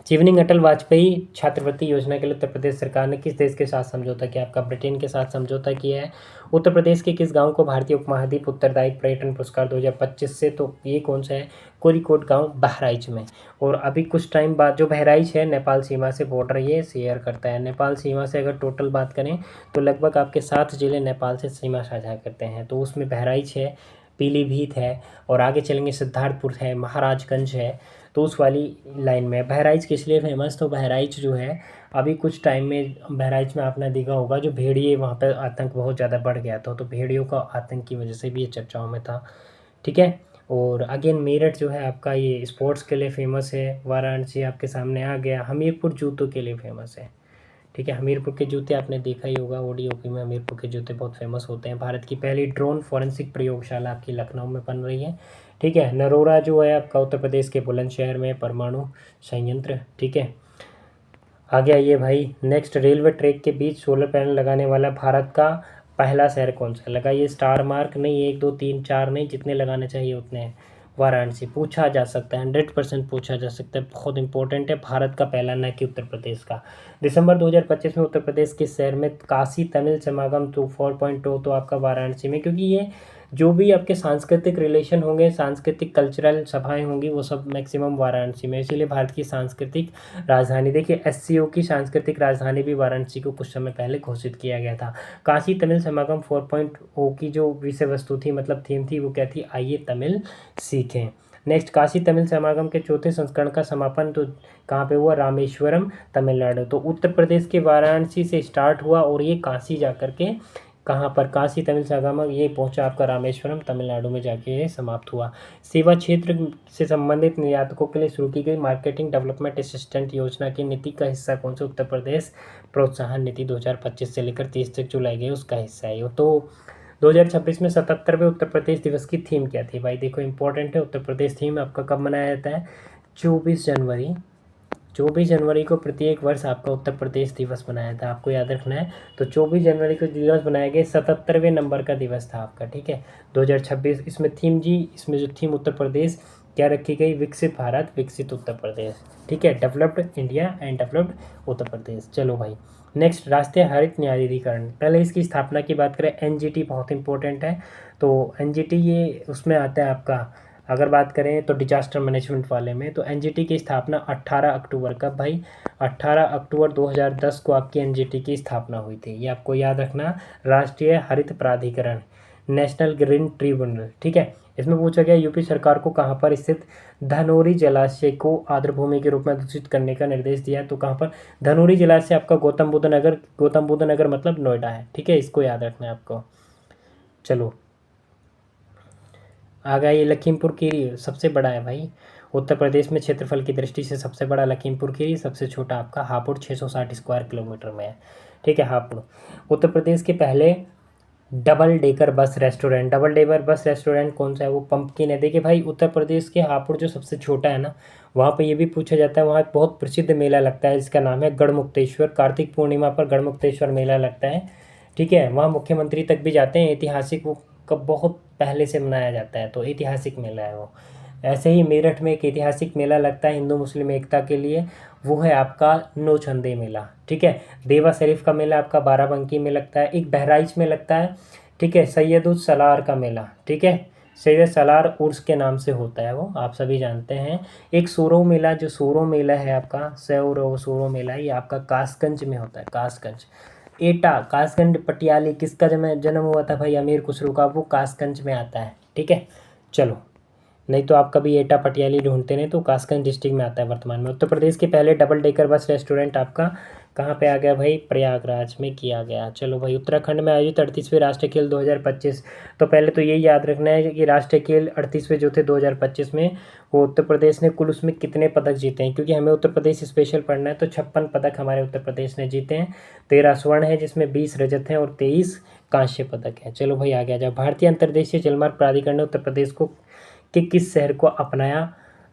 चिवनिंग अटल वाजपेयी छात्रवृत्ति योजना के लिए उत्तर प्रदेश सरकार ने किस देश के साथ समझौता किया? आपका ब्रिटेन के साथ समझौता किया है। उत्तर प्रदेश के किस गांव को भारतीय उपमहाद्वीप उत्तरदायी पर्यटन पुरस्कार 2025 से? तो ये कौन सा है? कोरिकोट गांव, बहराइच में। और अभी कुछ टाइम बाद जो बहराइच है नेपाल सीमा से बॉर्डर ये शेयर करता है। नेपाल सीमा से अगर टोटल बात करें तो लगभग आपके 7 जिले नेपाल से सीमा साझा करते हैं, तो उसमें बहराइच है, पीलीभीत है, और आगे चलेंगे सिद्धार्थपुर है, महाराजगंज है, तो उस वाली लाइन में। बहराइच किस लिए फेमस? तो बहराइच जो है अभी कुछ टाइम में बहराइच में आपने देखा होगा जो भेड़िए वहाँ पर आतंक बहुत ज़्यादा बढ़ गया था, तो भेड़ियों का आतंक की वजह से भी ये चर्चाओं में था, ठीक है। और अगेन मेरठ जो है आपका ये स्पोर्ट्स के लिए फेमस है। वाराणसी आपके सामने आ गया, हमीरपुर जूतों के लिए फेमस है, ठीक है। हमीरपुर के जूते आपने देखा ही होगा, ओडीओपी में हमीरपुर के जूते बहुत फेमस होते हैं। भारत की पहली ड्रोन फॉरेंसिक प्रयोगशाला आपकी लखनऊ में बन रही है। ठीक है। नरोरा जो है आपका उत्तर प्रदेश के बुलंदशहर में परमाणु संयंत्र। ठीक है। आगे आइए भाई, नेक्स्ट, रेलवे ट्रैक के बीच सोलर पैनल लगाने वाला भारत का पहला शहर कौन सा? लगाइए स्टार मार्क, नहीं 1 2 3 4 नहीं, जितने लगाने चाहिए उतने हैं। वाराणसी पूछा जा सकता है, 100% पूछा जा सकता है, बहुत इंपॉर्टेंट है। भारत का पहला, न कि उत्तर प्रदेश का। दिसंबर 2025 में उत्तर प्रदेश के शहर में काशी तमिल समागम तो 4.2 तो आपका वाराणसी में, क्योंकि ये जो भी आपके सांस्कृतिक रिलेशन होंगे, सांस्कृतिक कल्चरल सभाएं होंगी, वो सब मैक्सिमम वाराणसी में, इसीलिए भारत की सांस्कृतिक राजधानी, देखिए एससीओ की सांस्कृतिक राजधानी भी वाराणसी को कुछ समय पहले घोषित किया गया था। काशी तमिल समागम 4.0 की जो विषय वस्तु थी, मतलब थीम थी, वो क्या थी? आइए तमिल सीखें। नेक्स्ट, काशी तमिल समागम के चौथे संस्करण का समापन तो कहाँ पे हुआ? रामेश्वरम, तमिलनाडु। तो उत्तर प्रदेश के वाराणसी से स्टार्ट हुआ और ये काशी जा करके कहाँ पर? काशी तमिल संगमम ये पहुंचा आपका रामेश्वरम, तमिलनाडु में जाके ये समाप्त हुआ। सेवा क्षेत्र से संबंधित निर्यातकों के लिए शुरू की गई मार्केटिंग डेवलपमेंट असिस्टेंट योजना की नीति का हिस्सा कौन सा? उत्तर प्रदेश प्रोत्साहन नीति 2025 से लेकर 30 तक जो लाई गई उसका हिस्सा है। तो 2026 में 77वें उत्तर प्रदेश दिवस की थीम क्या थी? भाई देखो इंपॉर्टेंट है, उत्तर प्रदेश थीम आपका कब मनाया जाता है? 24 जनवरी। 24 जनवरी को प्रत्येक वर्ष आपका उत्तर प्रदेश दिवस मनाया था, आपको याद रखना है। तो 24 जनवरी को दिवस बनाया गया, 77वें नंबर का दिवस था आपका। ठीक है। 2026 इसमें थीम जी, इसमें जो थीम उत्तर प्रदेश क्या रखी गई? विकसित भारत, विकसित उत्तर प्रदेश। ठीक है। Developed India and developed Uttar Pradesh. चलो भाई, नेक्स्ट, राष्ट्रीय हरित न्यायाधिकरण, पहले इसकी स्थापना की बात करें, एनजीटी बहुत इंपॉर्टेंट है। तो एनजीटी ये उसमें आता है आपका, अगर बात करें तो डिजास्टर मैनेजमेंट वाले में, तो एनजीटी की स्थापना 18 अक्टूबर, कब भाई? 18 अक्टूबर 2010 को आपकी एनजीटी की स्थापना हुई थी, ये आपको याद रखना। राष्ट्रीय हरित प्राधिकरण, नेशनल ग्रीन ट्रिब्यूनल। ठीक है। इसमें पूछा गया यूपी सरकार को कहाँ पर स्थित धनौरी जलाशय को आर्द्रभूमि के रूप में दूषित करने का निर्देश दिया है? तो कहाँ पर? धनौरी जलाशय आपका गौतम बुद्ध नगर, गौतम बुद्ध नगर मतलब नोएडा है। ठीक है, इसको याद रखना है आपको। चलो आ गया, ये लखीमपुर खीरी सबसे बड़ा है भाई उत्तर प्रदेश में, क्षेत्रफल की दृष्टि से सबसे बड़ा लखीमपुर खीरी, सबसे छोटा आपका हापुड़ 660 स्क्वायर किलोमीटर में है। ठीक है, हापुड़। उत्तर प्रदेश के पहले double decker bus restaurant, double decker bus restaurant कौन सा है? वो पंपकिन है। देखिए भाई, उत्तर प्रदेश के हापुड़ जो सबसे छोटा है ना, वहाँ पे ये भी पूछा जाता है, वहाँ एक बहुत प्रसिद्ध मेला लगता है, जिसका नाम है गढ़मुक्तेश्वर। कार्तिक पूर्णिमा पर गढ़मुक्तेश्वर मेला लगता है। ठीक है, वहाँ मुख्यमंत्री तक भी जाते हैं, ऐतिहासिक, वो कब बहुत पहले से मनाया जाता है, तो ऐतिहासिक मेला है वो। ऐसे ही मेरठ में एक ऐतिहासिक मेला लगता है हिंदू मुस्लिम एकता के लिए, वो है आपका नौचंदी मेला। ठीक है। देवा शरीफ का मेला आपका बाराबंकी में लगता है, एक बहराइच में लगता है। ठीक है। सैयदुल सलार का मेला, ठीक है, सैयद सलार उर्स के नाम से होता है, वो आप सभी जानते हैं। एक सोरो मेला, जो सोरो मेला है आपका, सोरो मेला, ये आपका कासगंज में होता है, कासगंज। एटा, कासगंज पटियाली, किसका जन्म हुआ था भाई? अमीर खुसरो का, वो कासगंज में आता है। ठीक है। चलो, नहीं तो आप कभी एटा पटियाली ढूंढते नहीं, तो कासगंज डिस्ट्रिक्ट में आता है वर्तमान में। उत्तर प्रदेश के पहले डबल डेकर बस रेस्टोरेंट आपका कहाँ पे आ गया भाई? प्रयागराज में किया गया। चलो भाई, उत्तराखंड में आयोजित 38वें राष्ट्रीय खेल 2025, तो पहले तो यही याद रखना है कि राष्ट्रीय खेल 38वें जो थे 2025 में, वो उत्तर प्रदेश ने कुल उसमें कितने पदक जीते हैं, क्योंकि हमें उत्तर प्रदेश स्पेशल पढ़ना है। तो 56 पदक हमारे उत्तर प्रदेश ने जीते हैं, 13 स्वर्ण है, जिसमें 20 रजत हैं और 23 कांस्य पदक है। चलो भाई, आ गया जाओ। भारतीय अंतर्देशीय जलमार्ग प्राधिकरण ने उत्तर प्रदेश को कि किस शहर को अपनाया,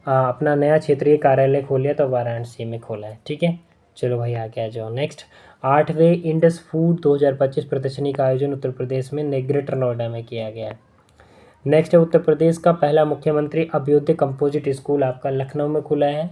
अपना नया क्षेत्रीय कार्यालय खोल लिया? तो वाराणसी में खोला है। ठीक है। चलो भाई, आ गया जाओ। नेक्स्ट, 8वें इंडस फूड 2025 प्रदर्शनी का आयोजन उत्तर प्रदेश में ग्रेटर नोएडा में किया गया है। नेक्स्ट है, उत्तर प्रदेश का पहला मुख्यमंत्री अभ्युदय कंपोजिट स्कूल आपका लखनऊ में खुला है।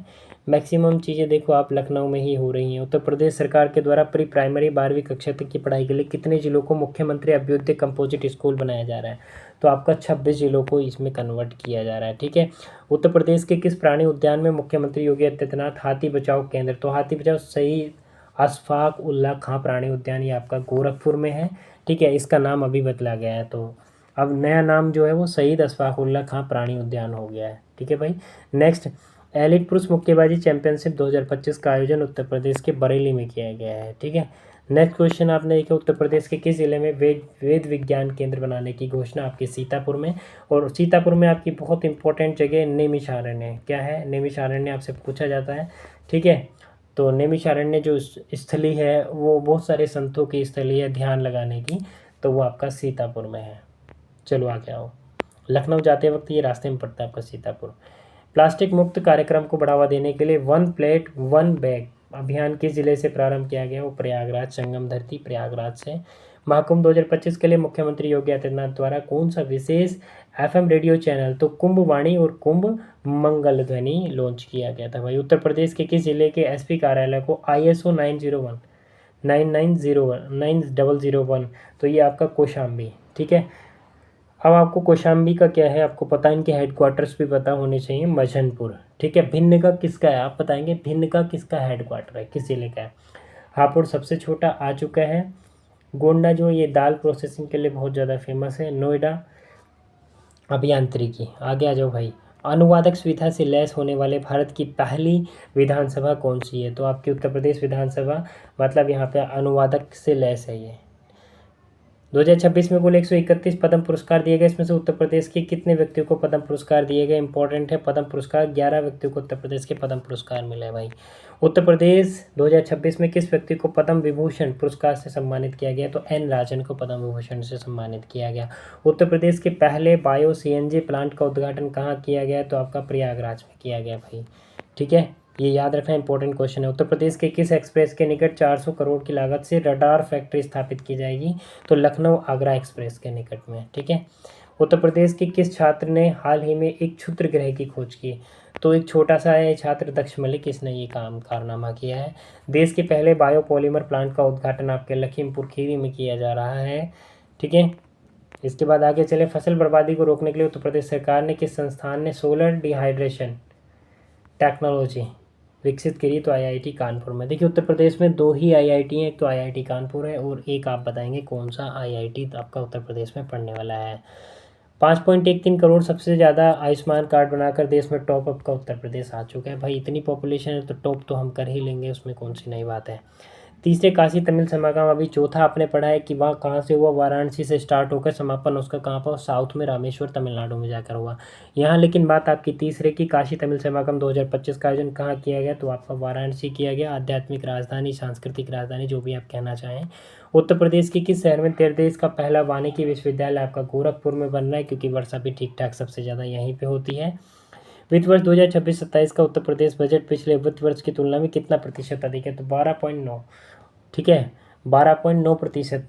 मैक्सिमम चीज़ें देखो आप लखनऊ में ही हो रही हैं। उत्तर प्रदेश सरकार के द्वारा प्री प्राइमरी 12वीं कक्षा तक की पढ़ाई के लिए कितने जिलों को मुख्यमंत्री अभ्युदय कंपोजिट स्कूल बनाया जा रहा है? तो आपका 26 जिलों को इसमें कन्वर्ट किया जा रहा है। ठीक है। उत्तर प्रदेश के किस प्राणी उद्यान में मुख्यमंत्री योगी आदित्यनाथ हाथी बचाओ केंद्र, तो हाथी बचाओ शहीद अशफाक उल्लाह खां प्राणी उद्यान, ये आपका गोरखपुर में है। ठीक है, इसका नाम अभी बदला गया है, तो अब नया नाम जो है वो शहीद अशफाक उल्लाह खां प्राणी उद्यान हो गया है। ठीक है भाई। नेक्स्ट, एलिट पुरुष मुक्केबाजी चैंपियनशिप 2025 का आयोजन उत्तर प्रदेश के बरेली में किया गया है। ठीक है। नेक्स्ट क्वेश्चन आपने देखा, उत्तर प्रदेश के किस जिले में वेद विज्ञान केंद्र बनाने की घोषणा? आपके सीतापुर में। और सीतापुर में आपकी बहुत इंपॉर्टेंट जगह नैमिषारण्य, क्या है? नैमिषारण्य आपसे पूछा जाता है। ठीक है। तो नैमिषारण्य जो स्थली है वो बहुत सारे संतों की स्थली है ध्यान लगाने की, तो वो आपका सीतापुर में है। चलो आगे आओ। लखनऊ जाते वक्त ये रास्ते में पड़ता है आपका सीतापुर। प्लास्टिक मुक्त कार्यक्रम को बढ़ावा देने के लिए वन प्लेट वन बैग अभियान किस जिले से प्रारंभ किया गया? वो प्रयागराज, संगम धरती प्रयागराज से। महाकुंभ 2025 के लिए मुख्यमंत्री योगी आदित्यनाथ द्वारा कौन सा विशेष एफएम रेडियो चैनल, तो कुंभ वाणी और कुंभ मंगल ध्वनि लॉन्च किया गया था भाई। उत्तर प्रदेश के किस जिले के एसपी कार्यालय को ISO 9001 तो ये आपका कौशाम्बी, ठीक है। अब आपको कौशाम्बी का क्या है आपको पता है, इनके हेडक्वार्टर्स भी पता होने चाहिए, मछनपुर, ठीक है। भिन्न का किसका है आप बताएंगे, भिन्न का किसका हेडक्वार्टर है, किस जिले का है? हापुड़ सबसे छोटा आ चुका है। गोंडा जो ये दाल प्रोसेसिंग के लिए बहुत ज़्यादा फेमस है। नोएडा अभियांत्रिकी। आगे आ जाओ भाई। अनुवादक सुविधा से लैस होने वाले भारत की पहली विधानसभा कौन सी है? तो आपकी उत्तर प्रदेश विधानसभा, मतलब यहाँ पे अनुवादक से लैस है ये। 2026 में कुल 131 पद्म पुरस्कार दिए गए, इसमें से उत्तर प्रदेश के कितने व्यक्तियों को पद्म पुरस्कार दिए गए? इंपॉर्टेंट है पद्म पुरस्कार, 11 व्यक्तियों को उत्तर प्रदेश के पद्म पुरस्कार मिले हैं भाई। उत्तर प्रदेश 2026 में किस व्यक्ति को पद्म विभूषण पुरस्कार से सम्मानित किया गया? तो एन राजन को पद्म विभूषण से सम्मानित किया गया। उत्तर प्रदेश के पहले बायो CNG प्लांट का उद्घाटन कहाँ किया गया? तो आपका प्रयागराज में किया गया भाई, ठीक है। ये याद रखना इंपॉर्टेंट क्वेश्चन है। उत्तर प्रदेश के किस एक्सप्रेस के निकट 400 करोड़ की लागत से रडार फैक्ट्री स्थापित की जाएगी? तो लखनऊ आगरा एक्सप्रेस के निकट में, ठीक है। उत्तर प्रदेश के किस छात्र ने हाल ही में एक क्षुद्र ग्रह की खोज की? तो एक छोटा सा है छात्र दक्ष मलिक, इसने ये कारनामा किया है। देश के पहले बायोपॉलीमर प्लांट का उद्घाटन आपके लखीमपुर खीरी में किया जा रहा है, ठीक है। इसके बाद आगे चले। फसल बर्बादी को रोकने के लिए उत्तर प्रदेश सरकार ने किस संस्थान ने सोलर डिहाइड्रेशन टेक्नोलॉजी विकसित करी? तो IIT कानपुर में। देखिए उत्तर प्रदेश में 2 ही IIT हैं, एक तो IIT कानपुर है और एक आप बताएंगे कौन सा IIT आपका उत्तर प्रदेश में पढ़ने वाला है। 5.13 करोड़ सबसे ज़्यादा आयुष्मान कार्ड बनाकर देश में टॉप अप का उत्तर प्रदेश आ चुका है भाई। इतनी पॉपुलेशन है तो टॉप तो हम कर ही लेंगे, उसमें कौन सी नई बात है। तीसरे काशी तमिल समागम, अभी चौथा आपने पढ़ा है कि वहाँ कहाँ से हुआ? वाराणसी से स्टार्ट होकर समापन उसका कहाँ पर? साउथ में रामेश्वर तमिलनाडु में जाकर हुआ। यहाँ लेकिन बात आपकी तीसरे की, काशी तमिल समागम 2025 का आयोजन कहाँ किया गया? तो आपका वाराणसी किया गया। आध्यात्मिक राजधानी, सांस्कृतिक राजधानी, जो भी आप कहना चाहें। उत्तर प्रदेश के किस शहर में देश का पहला वानिकी विश्वविद्यालय आपका गोरखपुर में बन रहा है? क्योंकि वर्षा भी ठीक ठाक सबसे ज़्यादा यहीं पर होती है। वित्त वर्ष 2026-27 का उत्तर प्रदेश बजट पिछले वित्त वर्ष की तुलना में कितना प्रतिशत अधिक है? तो 12.9, ठीक है। 12.9%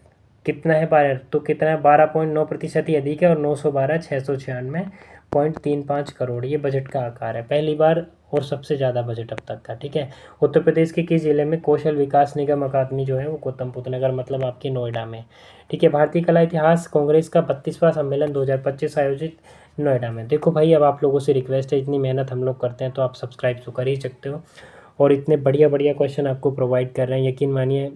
कितना है? 12 तो कितना है? 12.9% ही अधिक है। और 912,696.35 करोड़ ये बजट का आकार है, पहली बार और सबसे ज़्यादा बजट अब तक का, ठीक है। उत्तर प्रदेश के किस जिले में कौशल विकास निगम अकादमी जो है वो गौतमबुद्ध नगर, मतलब आपके नोएडा में, ठीक है। भारतीय कला इतिहास कांग्रेस का 32वां सम्मेलन 2025 आयोजित नोएडा में। देखो भाई अब आप लोगों से रिक्वेस्ट है, इतनी मेहनत हम लोग करते हैं तो आप सब्सक्राइब तो कर ही सकते हो, और इतने बढ़िया बढ़िया क्वेश्चन आपको प्रोवाइड कर रहे हैं, यकीन मानिए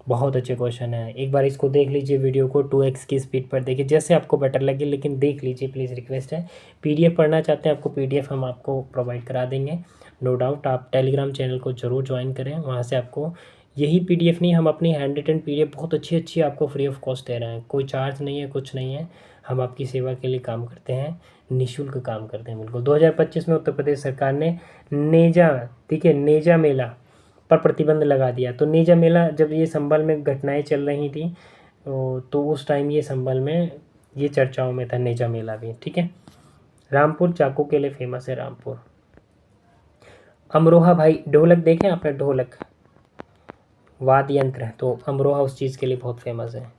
बहुत अच्छे क्वेश्चन हैं। एक बार इसको देख लीजिए, वीडियो को 2x की स्पीड पर देखिए, जैसे आपको बेटर लगे, लेकिन देख लीजिए प्लीज़, रिक्वेस्ट है। PDF पढ़ना चाहते हैं आपको PDF हम आपको प्रोवाइड करा देंगे, नो डाउट। आप टेलीग्राम चैनल को ज़रूर ज्वाइन करें, वहाँ से आपको यही PDF नहीं, हम अपनी हैंड रिटन PDF बहुत अच्छी अच्छी आपको फ्री ऑफ कॉस्ट दे रहे हैं, कोई चार्ज नहीं है, कुछ नहीं है। हम आपकी सेवा के लिए काम करते हैं, निःशुल्क काम करते हैं बिल्कुल। 2025 में उत्तर प्रदेश सरकार ने नेजा, ठीक है, नेजा मेला पर प्रतिबंध लगा दिया। तो नेजा मेला जब ये संभल में घटनाएं चल रही थी तो उस टाइम ये संभल में ये चर्चाओं में था, नेजा मेला भी, ठीक है। रामपुर चाकू के लिए फेमस है, रामपुर। अमरोहा भाई, ढोलक देखें आपने? ढोलक वाद्य यंत्र है, तो अमरोहा उस चीज़ के लिए बहुत फेमस है,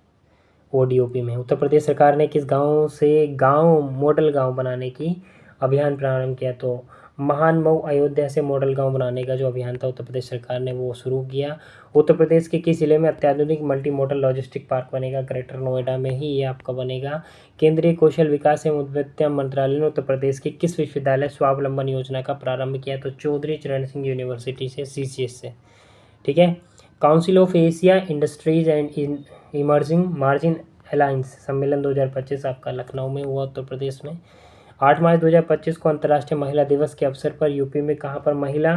ODOP में। उत्तर प्रदेश सरकार ने किस गांव से गांव मॉडल गांव बनाने की अभियान प्रारंभ किया? तो महान मऊ अयोध्या से मॉडल गांव बनाने का जो अभियान था उत्तर प्रदेश सरकार ने वो शुरू किया। उत्तर प्रदेश के किस जिले में अत्याधुनिक मल्टी मॉडल लॉजिस्टिक पार्क बनेगा? ग्रेटर नोएडा में ही ये आपका बनेगा। केंद्रीय कौशल विकास एवं उद्यम मंत्रालय ने उत्तर प्रदेश के किस विश्वविद्यालय स्वावलंबन योजना का प्रारंभ किया? तो चौधरी चरण सिंह यूनिवर्सिटी से, CCS से, ठीक है। Council of Asia industries and emerging margin alliance सम्मेलन 2025 आपका लखनऊ में हुआ, उत्तर प्रदेश में। 8 मार्च 2025 को अंतर्राष्ट्रीय महिला दिवस के अवसर पर यूपी में कहाँ पर महिला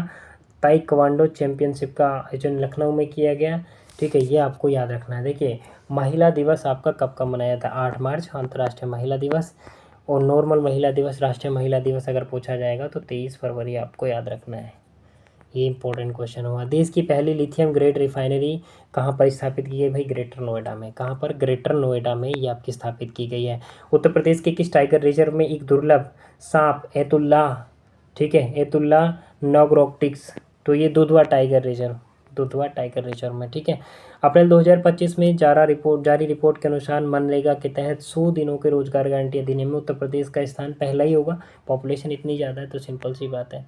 ताइक्वांडो चैंपियनशिप का आयोजन लखनऊ में किया गया, ठीक है। ये आपको याद रखना है। देखिए महिला दिवस आपका कब कब मनाया था? 8 मार्च अंतर्राष्ट्रीय महिला दिवस, और नॉर्मल महिला दिवस, राष्ट्रीय महिला दिवस अगर पूछा जाएगा तो 23 फरवरी आपको याद रखना है, ये इंपॉर्टेंट क्वेश्चन हुआ। देश की पहली लिथियम ग्रेड रिफाइनरी कहाँ पर स्थापित की गई भाई? ग्रेटर नोएडा में। कहाँ पर? ग्रेटर नोएडा में ये आपकी स्थापित की गई है। उत्तर प्रदेश के किस टाइगर रिजर्व में एक दुर्लभ सांप एतुल्ला, ठीक है, एतुल्ला नोग्रोटिक्स, तो ये Dudhwa tiger reserve, Dudhwa tiger reserve में, ठीक है। अप्रैल 2025 में जारी रिपोर्ट के अनुसार मनरेगा के तहत 100 दिनों के रोजगार गारंटी अधिनियम में उत्तर प्रदेश का स्थान पहला ही होगा। पॉपुलेशन इतनी ज़्यादा है तो सिंपल सी बात है।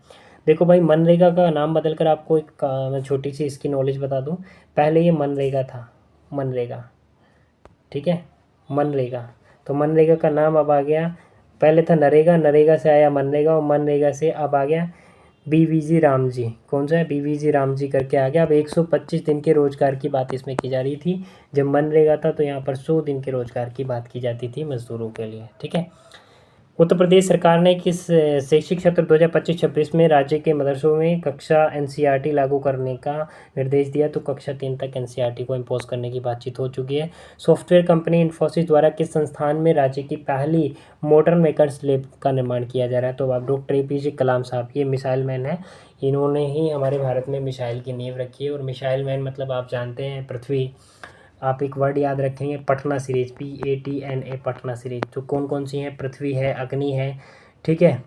देखो भाई, मनरेगा का नाम बदलकर आपको एक मैं छोटी सी इसकी नॉलेज बता दूं। पहले ये मनरेगा था, मनरेगा, ठीक है, मनरेगा। तो मनरेगा का नाम अब आ गया, पहले था नरेगा, नरेगा से आया मनरेगा, और मनरेगा से अब आ गया बीवीजी रामजी। कौन सा है? बीवीजी रामजी करके आ गया। अब 125 दिन के रोजगार की बात इसमें की जा रही थी। जब मनरेगा था तो यहाँ पर 100 दिन के रोजगार की बात की जाती थी मजदूरों के लिए, ठीक है। उत्तर प्रदेश सरकार ने किस शैक्षिक सत्र 2025-26 में राज्य के मदरसों में कक्षा एनसीईआरटी लागू करने का निर्देश दिया? तो कक्षा 3 तक एनसीईआरटी को इम्पोज करने की बातचीत हो चुकी है। सॉफ्टवेयर कंपनी इन्फोसिस द्वारा किस संस्थान में राज्य की पहली मॉडर्न मेकर्स लैब का निर्माण किया जा रहा है? तो अब डॉक्टर APJ कलाम साहब, ये मिसाइल मैन है, इन्होंने ही हमारे भारत में मिसाइल की नींव रखी है। और मिसाइल मैन मतलब आप जानते हैं पृथ्वी, आप एक वर्ड याद रखेंगे, Patna series, PATNA, Patna series. तो कौन कौन सी हैं? पृथ्वी है, अग्नि है, ठीक है,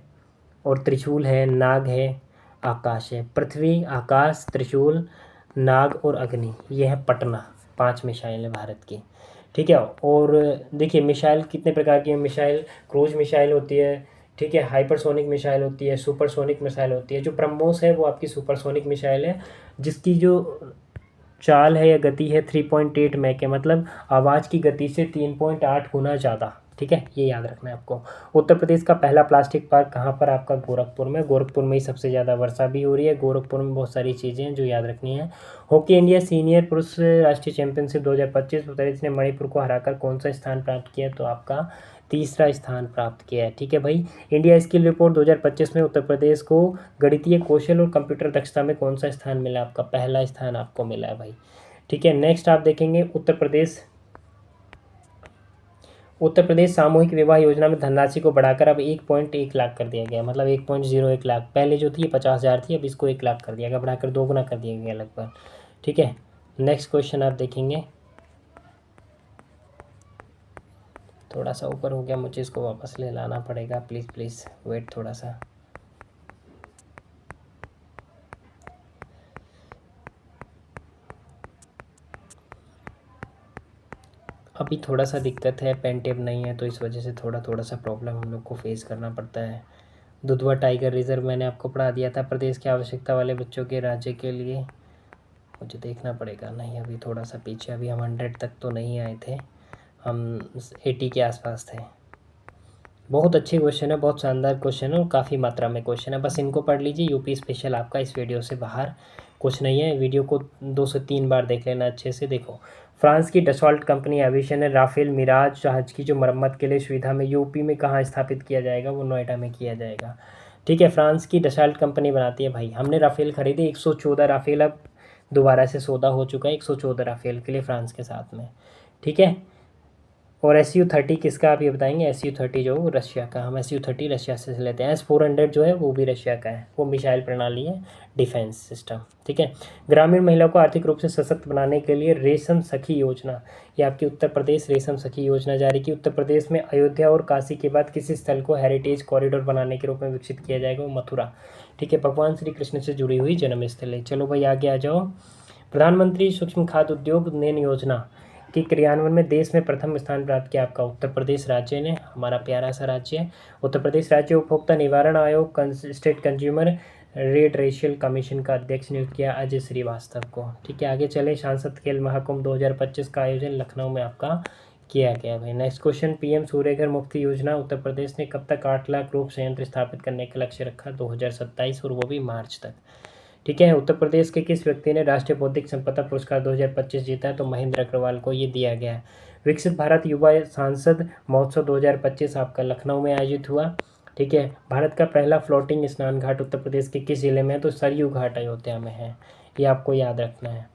और त्रिशूल है, नाग है, आकाश है। पृथ्वी, आकाश, त्रिशूल, नाग और अग्नि, ये है पटना। 5 मिसाइल है भारत की, ठीक है। और देखिए मिसाइल कितने प्रकार की है? मिसाइल क्रूज मिसाइल होती है, ठीक है, हाइपरसोनिक मिसाइल होती है, सुपरसोनिक मिसाइल होती है। जो ब्रह्मोस है वो आपकी सुपरसोनिक मिसाइल है, जिसकी जो चाल है या गति है 3.8 मैक है, मतलब आवाज़ की गति से 3.8 गुना ज़्यादा, ठीक है, ये याद रखना है आपको। उत्तर प्रदेश का पहला प्लास्टिक पार्क कहाँ पर? आपका गोरखपुर में। गोरखपुर में ही सबसे ज़्यादा वर्षा भी हो रही है। गोरखपुर में बहुत सारी चीज़ें हैं जो याद रखनी है। हॉकी इंडिया सीनियर पुरुष राष्ट्रीय चैंपियनशिप 2025 उत्तर प्रदेश ने मणिपुर को हराकर कौन सा स्थान प्राप्त किया? तो आपका तीसरा स्थान प्राप्त किया है, ठीक है भाई। इंडिया स्किल रिपोर्ट 2025 में उत्तर प्रदेश को गणितीय कौशल और कंप्यूटर दक्षता में कौन सा स्थान मिला? आपका पहला स्थान आपको मिला है भाई, ठीक है। नेक्स्ट आप देखेंगे उत्तर प्रदेश सामूहिक विवाह योजना में धनराशि को बढ़ाकर अब 1.1 लाख कर दिया गया, मतलब 1.01 लाख। पहले जो थी 50,000 थी, अब इसको 1 लाख कर दिया गया, बढ़ाकर 2 गुना कर दिया गया लगभग, ठीक है। नेक्स्ट क्वेश्चन आप देखेंगे, थोड़ा सा ऊपर हो गया, मुझे इसको वापस ले लाना पड़ेगा, प्लीज़ प्लीज़ वेट थोड़ा सा। अभी थोड़ा सा दिक्कत है, पेन टेप नहीं है तो इस वजह से थोड़ा सा प्रॉब्लम हम लोग को फेस करना पड़ता है। दुधवा टाइगर रिजर्व मैंने आपको पढ़ा दिया था। प्रदेश की आवश्यकता वाले बच्चों के राज्य के लिए मुझे देखना पड़ेगा, नहीं अभी थोड़ा सा पीछे, अभी हम 100 तक तो नहीं आए थे, हम 80 के आसपास थे। बहुत अच्छे क्वेश्चन है, बहुत शानदार क्वेश्चन है और काफ़ी मात्रा में क्वेश्चन है, बस इनको पढ़ लीजिए। यूपी स्पेशल आपका इस वीडियो से बाहर कुछ नहीं है। वीडियो को 2 से 3 बार देख लेना अच्छे से। देखो, फ्रांस की डसॉल्ट कंपनी एविएशन ने राफेल मिराज जहाज की जो मरम्मत के लिए सुविधा में यूपी में कहाँ स्थापित किया जाएगा? वो नोएडा में किया जाएगा, ठीक है। फ्रांस की डसॉल्ट कंपनी बनाती है भाई। हमने राफेल खरीदे 114 राफेल, अब दोबारा से सौदा हो चुका है 114 राफेल के लिए फ्रांस के साथ में, ठीक है। और SU-30 किसका आप ये बताएंगे? SU-30 जो वो रशिया का, हम SU-30 रशिया से लेते हैं। S-400 जो है वो भी रशिया का है, वो मिसाइल प्रणाली है, डिफेंस सिस्टम, ठीक है। ग्रामीण महिलाओं को आर्थिक रूप से सशक्त बनाने के लिए रेशम सखी योजना, ये आपकी उत्तर प्रदेश रेशम सखी योजना जारी की। उत्तर प्रदेश में अयोध्या और काशी के बाद किसी स्थल को हेरिटेज कॉरिडोर बनाने के रूप में विकसित किया जाएगा? वो मथुरा, ठीक है, भगवान श्री कृष्ण से जुड़ी हुई जन्मस्थल है। चलो भाई आगे आ जाओ। प्रधानमंत्री सूक्ष्म खाद्य उद्योग नेन योजना के क्रियान्वयन में देश में प्रथम स्थान प्राप्त किया आपका उत्तर प्रदेश राज्य ने, हमारा प्यारा सा राज्य है। उत्तर प्रदेश राज्य उपभोक्ता निवारण आयोग state consumer rate racial commission का अध्यक्ष नियुक्त किया अजय श्रीवास्तव को, ठीक है। आगे चले, सांसद खेल महाकुंभ 2025 का आयोजन लखनऊ में आपका किया गया भाई। नेक्स्ट क्वेश्चन, PM सूर्यघर मुफ्त योजना उत्तर प्रदेश ने कब तक 8 लाख रूप संयंत्र स्थापित करने का लक्ष्य रखा? 2027 और वो भी मार्च तक, ठीक है। उत्तर प्रदेश के किस व्यक्ति ने राष्ट्रीय बौद्धिक संपदा पुरस्कार 2025 जीता है? तो महेंद्र अग्रवाल को ये दिया गया है। विकसित भारत युवा सांसद महोत्सव 2025 आपका लखनऊ में आयोजित हुआ, ठीक है। भारत का पहला फ्लोटिंग स्नान घाट उत्तर प्रदेश के किस जिले में है? तो सरयू घाट अयोध्या में है, ये आपको याद रखना है।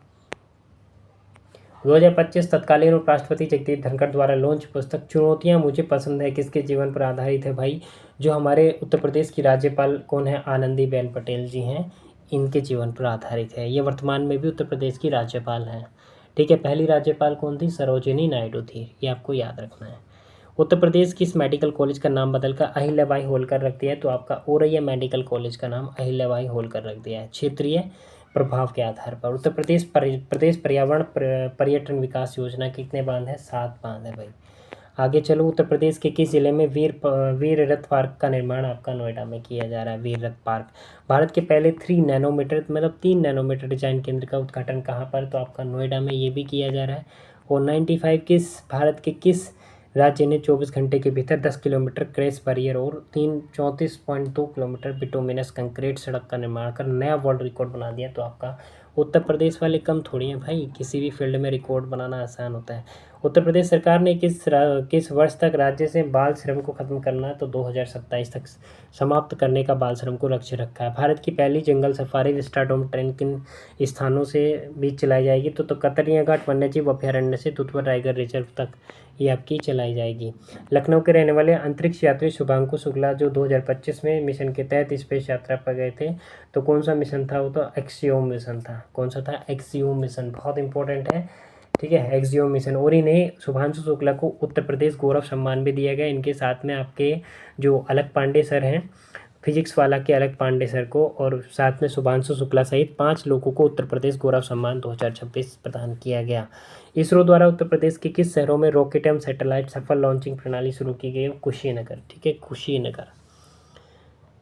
2025 तत्कालीन उपराष्ट्रपति जगदीप धनखड़ द्वारा लॉन्च पुस्तक चुनौतियां मुझे पसंद है किसके जीवन पर आधारित है भाई? जो हमारे उत्तर प्रदेश की राज्यपाल कौन है? आनंदीबेन पटेल जी हैं, इनके जीवन पर आधारित है। ये वर्तमान में भी उत्तर प्रदेश की राज्यपाल हैं। ठीक है, पहली राज्यपाल कौन थी? सरोजिनी नायडू थी। ये आपको याद रखना है। उत्तर प्रदेश किस मेडिकल कॉलेज का नाम बदलकर अहिल्याबाई होलकर रख दिया है? तो आपका औरैया मेडिकल कॉलेज का नाम अहिल्याबाई होलकर रख दिया है, क्षेत्रीय प्रभाव के आधार पर। उत्तर प्रदेश प्रदेश पर्यावरण पर्यटन विकास योजना के कितने बांध हैं? 7 बांध है भाई। आगे चलो, उत्तर प्रदेश के किस जिले में वीर रथ पार्क का निर्माण आपका नोएडा में किया जा रहा है? वीर रथ पार्क। भारत के पहले 3 नैनोमीटर मतलब 3 नैनोमीटर डिजाइन केंद्र का उद्घाटन कहाँ पर? तो आपका नोएडा में ये भी किया जा रहा है। और 95 भारत के किस राज्य ने 24 घंटे के भीतर 10 किलोमीटर क्रैश बैरियर और 34.2 किलोमीटर बिटुमिनस कंक्रीट सड़क का निर्माण कर नया वर्ल्ड रिकॉर्ड बना दिया? तो आपका उत्तर प्रदेश वाले कम थोड़ी हैं भाई, किसी भी फील्ड में रिकॉर्ड बनाना आसान होता है। उत्तर प्रदेश सरकार ने किस वर्ष तक राज्य से बाल श्रम को खत्म करना है? तो 2027 तक समाप्त करने का बाल श्रम को लक्ष्य रखा है। भारत की पहली जंगल सफारी विस्टाडोम ट्रेन किन स्थानों से बीच चलाई जाएगी? तो कतरिया घाट वन्यजीव अभयारण्य से दुधवा टाइगर रिजर्व तक ये आपकी चलाई जाएगी। लखनऊ के रहने वाले अंतरिक्ष यात्री शुभांशु शुक्ला जो 2025 में मिशन के तहत स्पेस यात्रा पर गए थे, तो कौन सा मिशन था? वो तो एक्सियोम मिशन था। कौन सा था? एक्सियोम मिशन, बहुत इंपॉर्टेंट है। ठीक है, एक्सियोम मिशन। और इन्हें शुभांशु शुक्ला को उत्तर प्रदेश गौरव सम्मान भी दिया गया। इनके साथ में आपके जो अलग पांडे सर हैं, फिजिक्स वाला के अलग पांडे सर को, और साथ में शुभांशु शुक्ला सहित 5 लोगों को उत्तर प्रदेश गौरव सम्मान 2026 प्रदान किया गया। इसरो द्वारा उत्तर प्रदेश के किस शहरों में रॉकेट एवं सैटेलाइट सफल लॉन्चिंग प्रणाली शुरू की गई? कुशीनगर। ठीक है, कुशीनगर।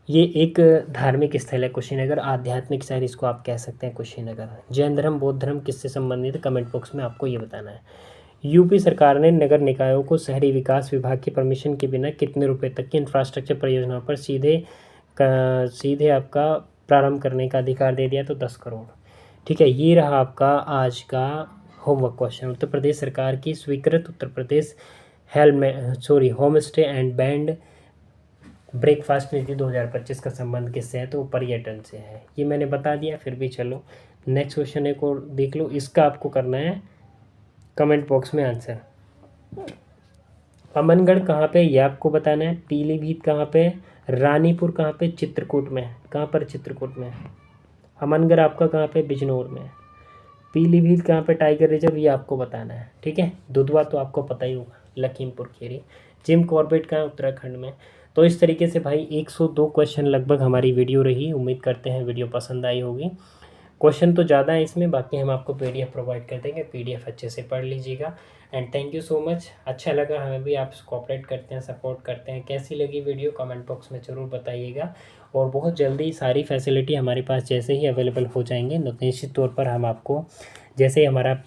ये एक धार्मिक स्थल है कुशीनगर, आध्यात्मिक शहर इसको आप कह सकते हैं कुशीनगर। जैन धर्म बौद्ध धर्म किससे संबंधित है? कमेंट बॉक्स में आपको ये बताना है। यूपी सरकार ने नगर निकायों को शहरी विकास विभाग की परमिशन के बिना कितने रुपए तक की इंफ्रास्ट्रक्चर परियोजनाओं पर सीधे आपका प्रारंभ करने का अधिकार दे दिया? तो 10 करोड़। ठीक है, ये रहा आपका आज का होमवर्क क्वेश्चन। उत्तर प्रदेश सरकार की स्वीकृत Uttar Pradesh home stay and bed breakfast नीति 2025 का संबंध किससे है? तो पर्यटन से है। ये मैंने बता दिया, फिर भी चलो नेक्स्ट क्वेश्चन एक और देख लो। इसका आपको करना है कमेंट बॉक्स में आंसर। अमनगढ़ कहाँ पे? ये आपको बताना है। पीलीभीत कहाँ पे? रानीपुर कहाँ पे? चित्रकूट में। कहाँ पर? चित्रकूट में। अमनगढ़ आपका कहाँ पे? बिजनौर में। पीलीभीत कहाँ पे टाइगर रिजर्व? ये आपको बताना है। ठीक है, दुधवा तो आपको पता ही होगा, लखीमपुर खीरी। जिम कॉर्बेट कहाँ? उत्तराखंड में। तो इस तरीके से भाई 102 क्वेश्चन लगभग हमारी वीडियो रही। उम्मीद करते हैं वीडियो पसंद आई होगी। क्वेश्चन तो ज़्यादा है इसमें, बाकी हम आपको पीडीएफ प्रोवाइड कर देंगे, पीडीएफ अच्छे से पढ़ लीजिएगा। And thank you so much. अच्छा लगा, हमें भी आप कोऑपरेट करते हैं, सपोर्ट करते हैं। कैसी लगी वीडियो कमेंट बॉक्स में ज़रूर बताइएगा। और बहुत जल्दी सारी फैसिलिटी हमारे पास जैसे ही अवेलेबल हो जाएंगे, निश्चित तौर पर हम आपको जैसे ही हमारा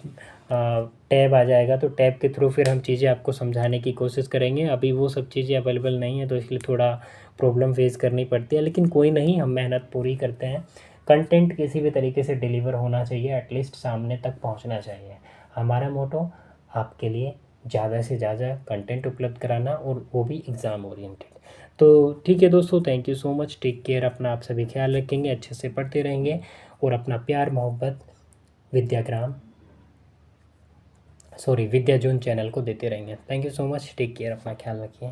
टैब आ जाएगा तो टैब के थ्रू फिर हम चीज़ें आपको समझाने की कोशिश करेंगे। अभी वो सब चीज़ें अवेलेबल नहीं है तो इसलिए थोड़ा प्रॉब्लम फेस करनी पड़ती है, लेकिन कोई नहीं, हम मेहनत पूरी करते हैं। कंटेंट किसी भी तरीके से डिलीवर होना चाहिए, एटलीस्ट सामने तक पहुंचना चाहिए। हमारा मोटो आपके लिए ज़्यादा से ज़्यादा कंटेंट उपलब्ध कराना, और वो भी एग्ज़ाम ओरिएंटेड। तो ठीक है दोस्तों, thank you so much, take care. अपना आप सभी ख्याल रखेंगे, अच्छे से पढ़ते रहेंगे और अपना प्यार मोहब्बत विद्या जोन चैनल को देते रहेंगे। Thank you so much, take care, अपना ख्याल रखिए।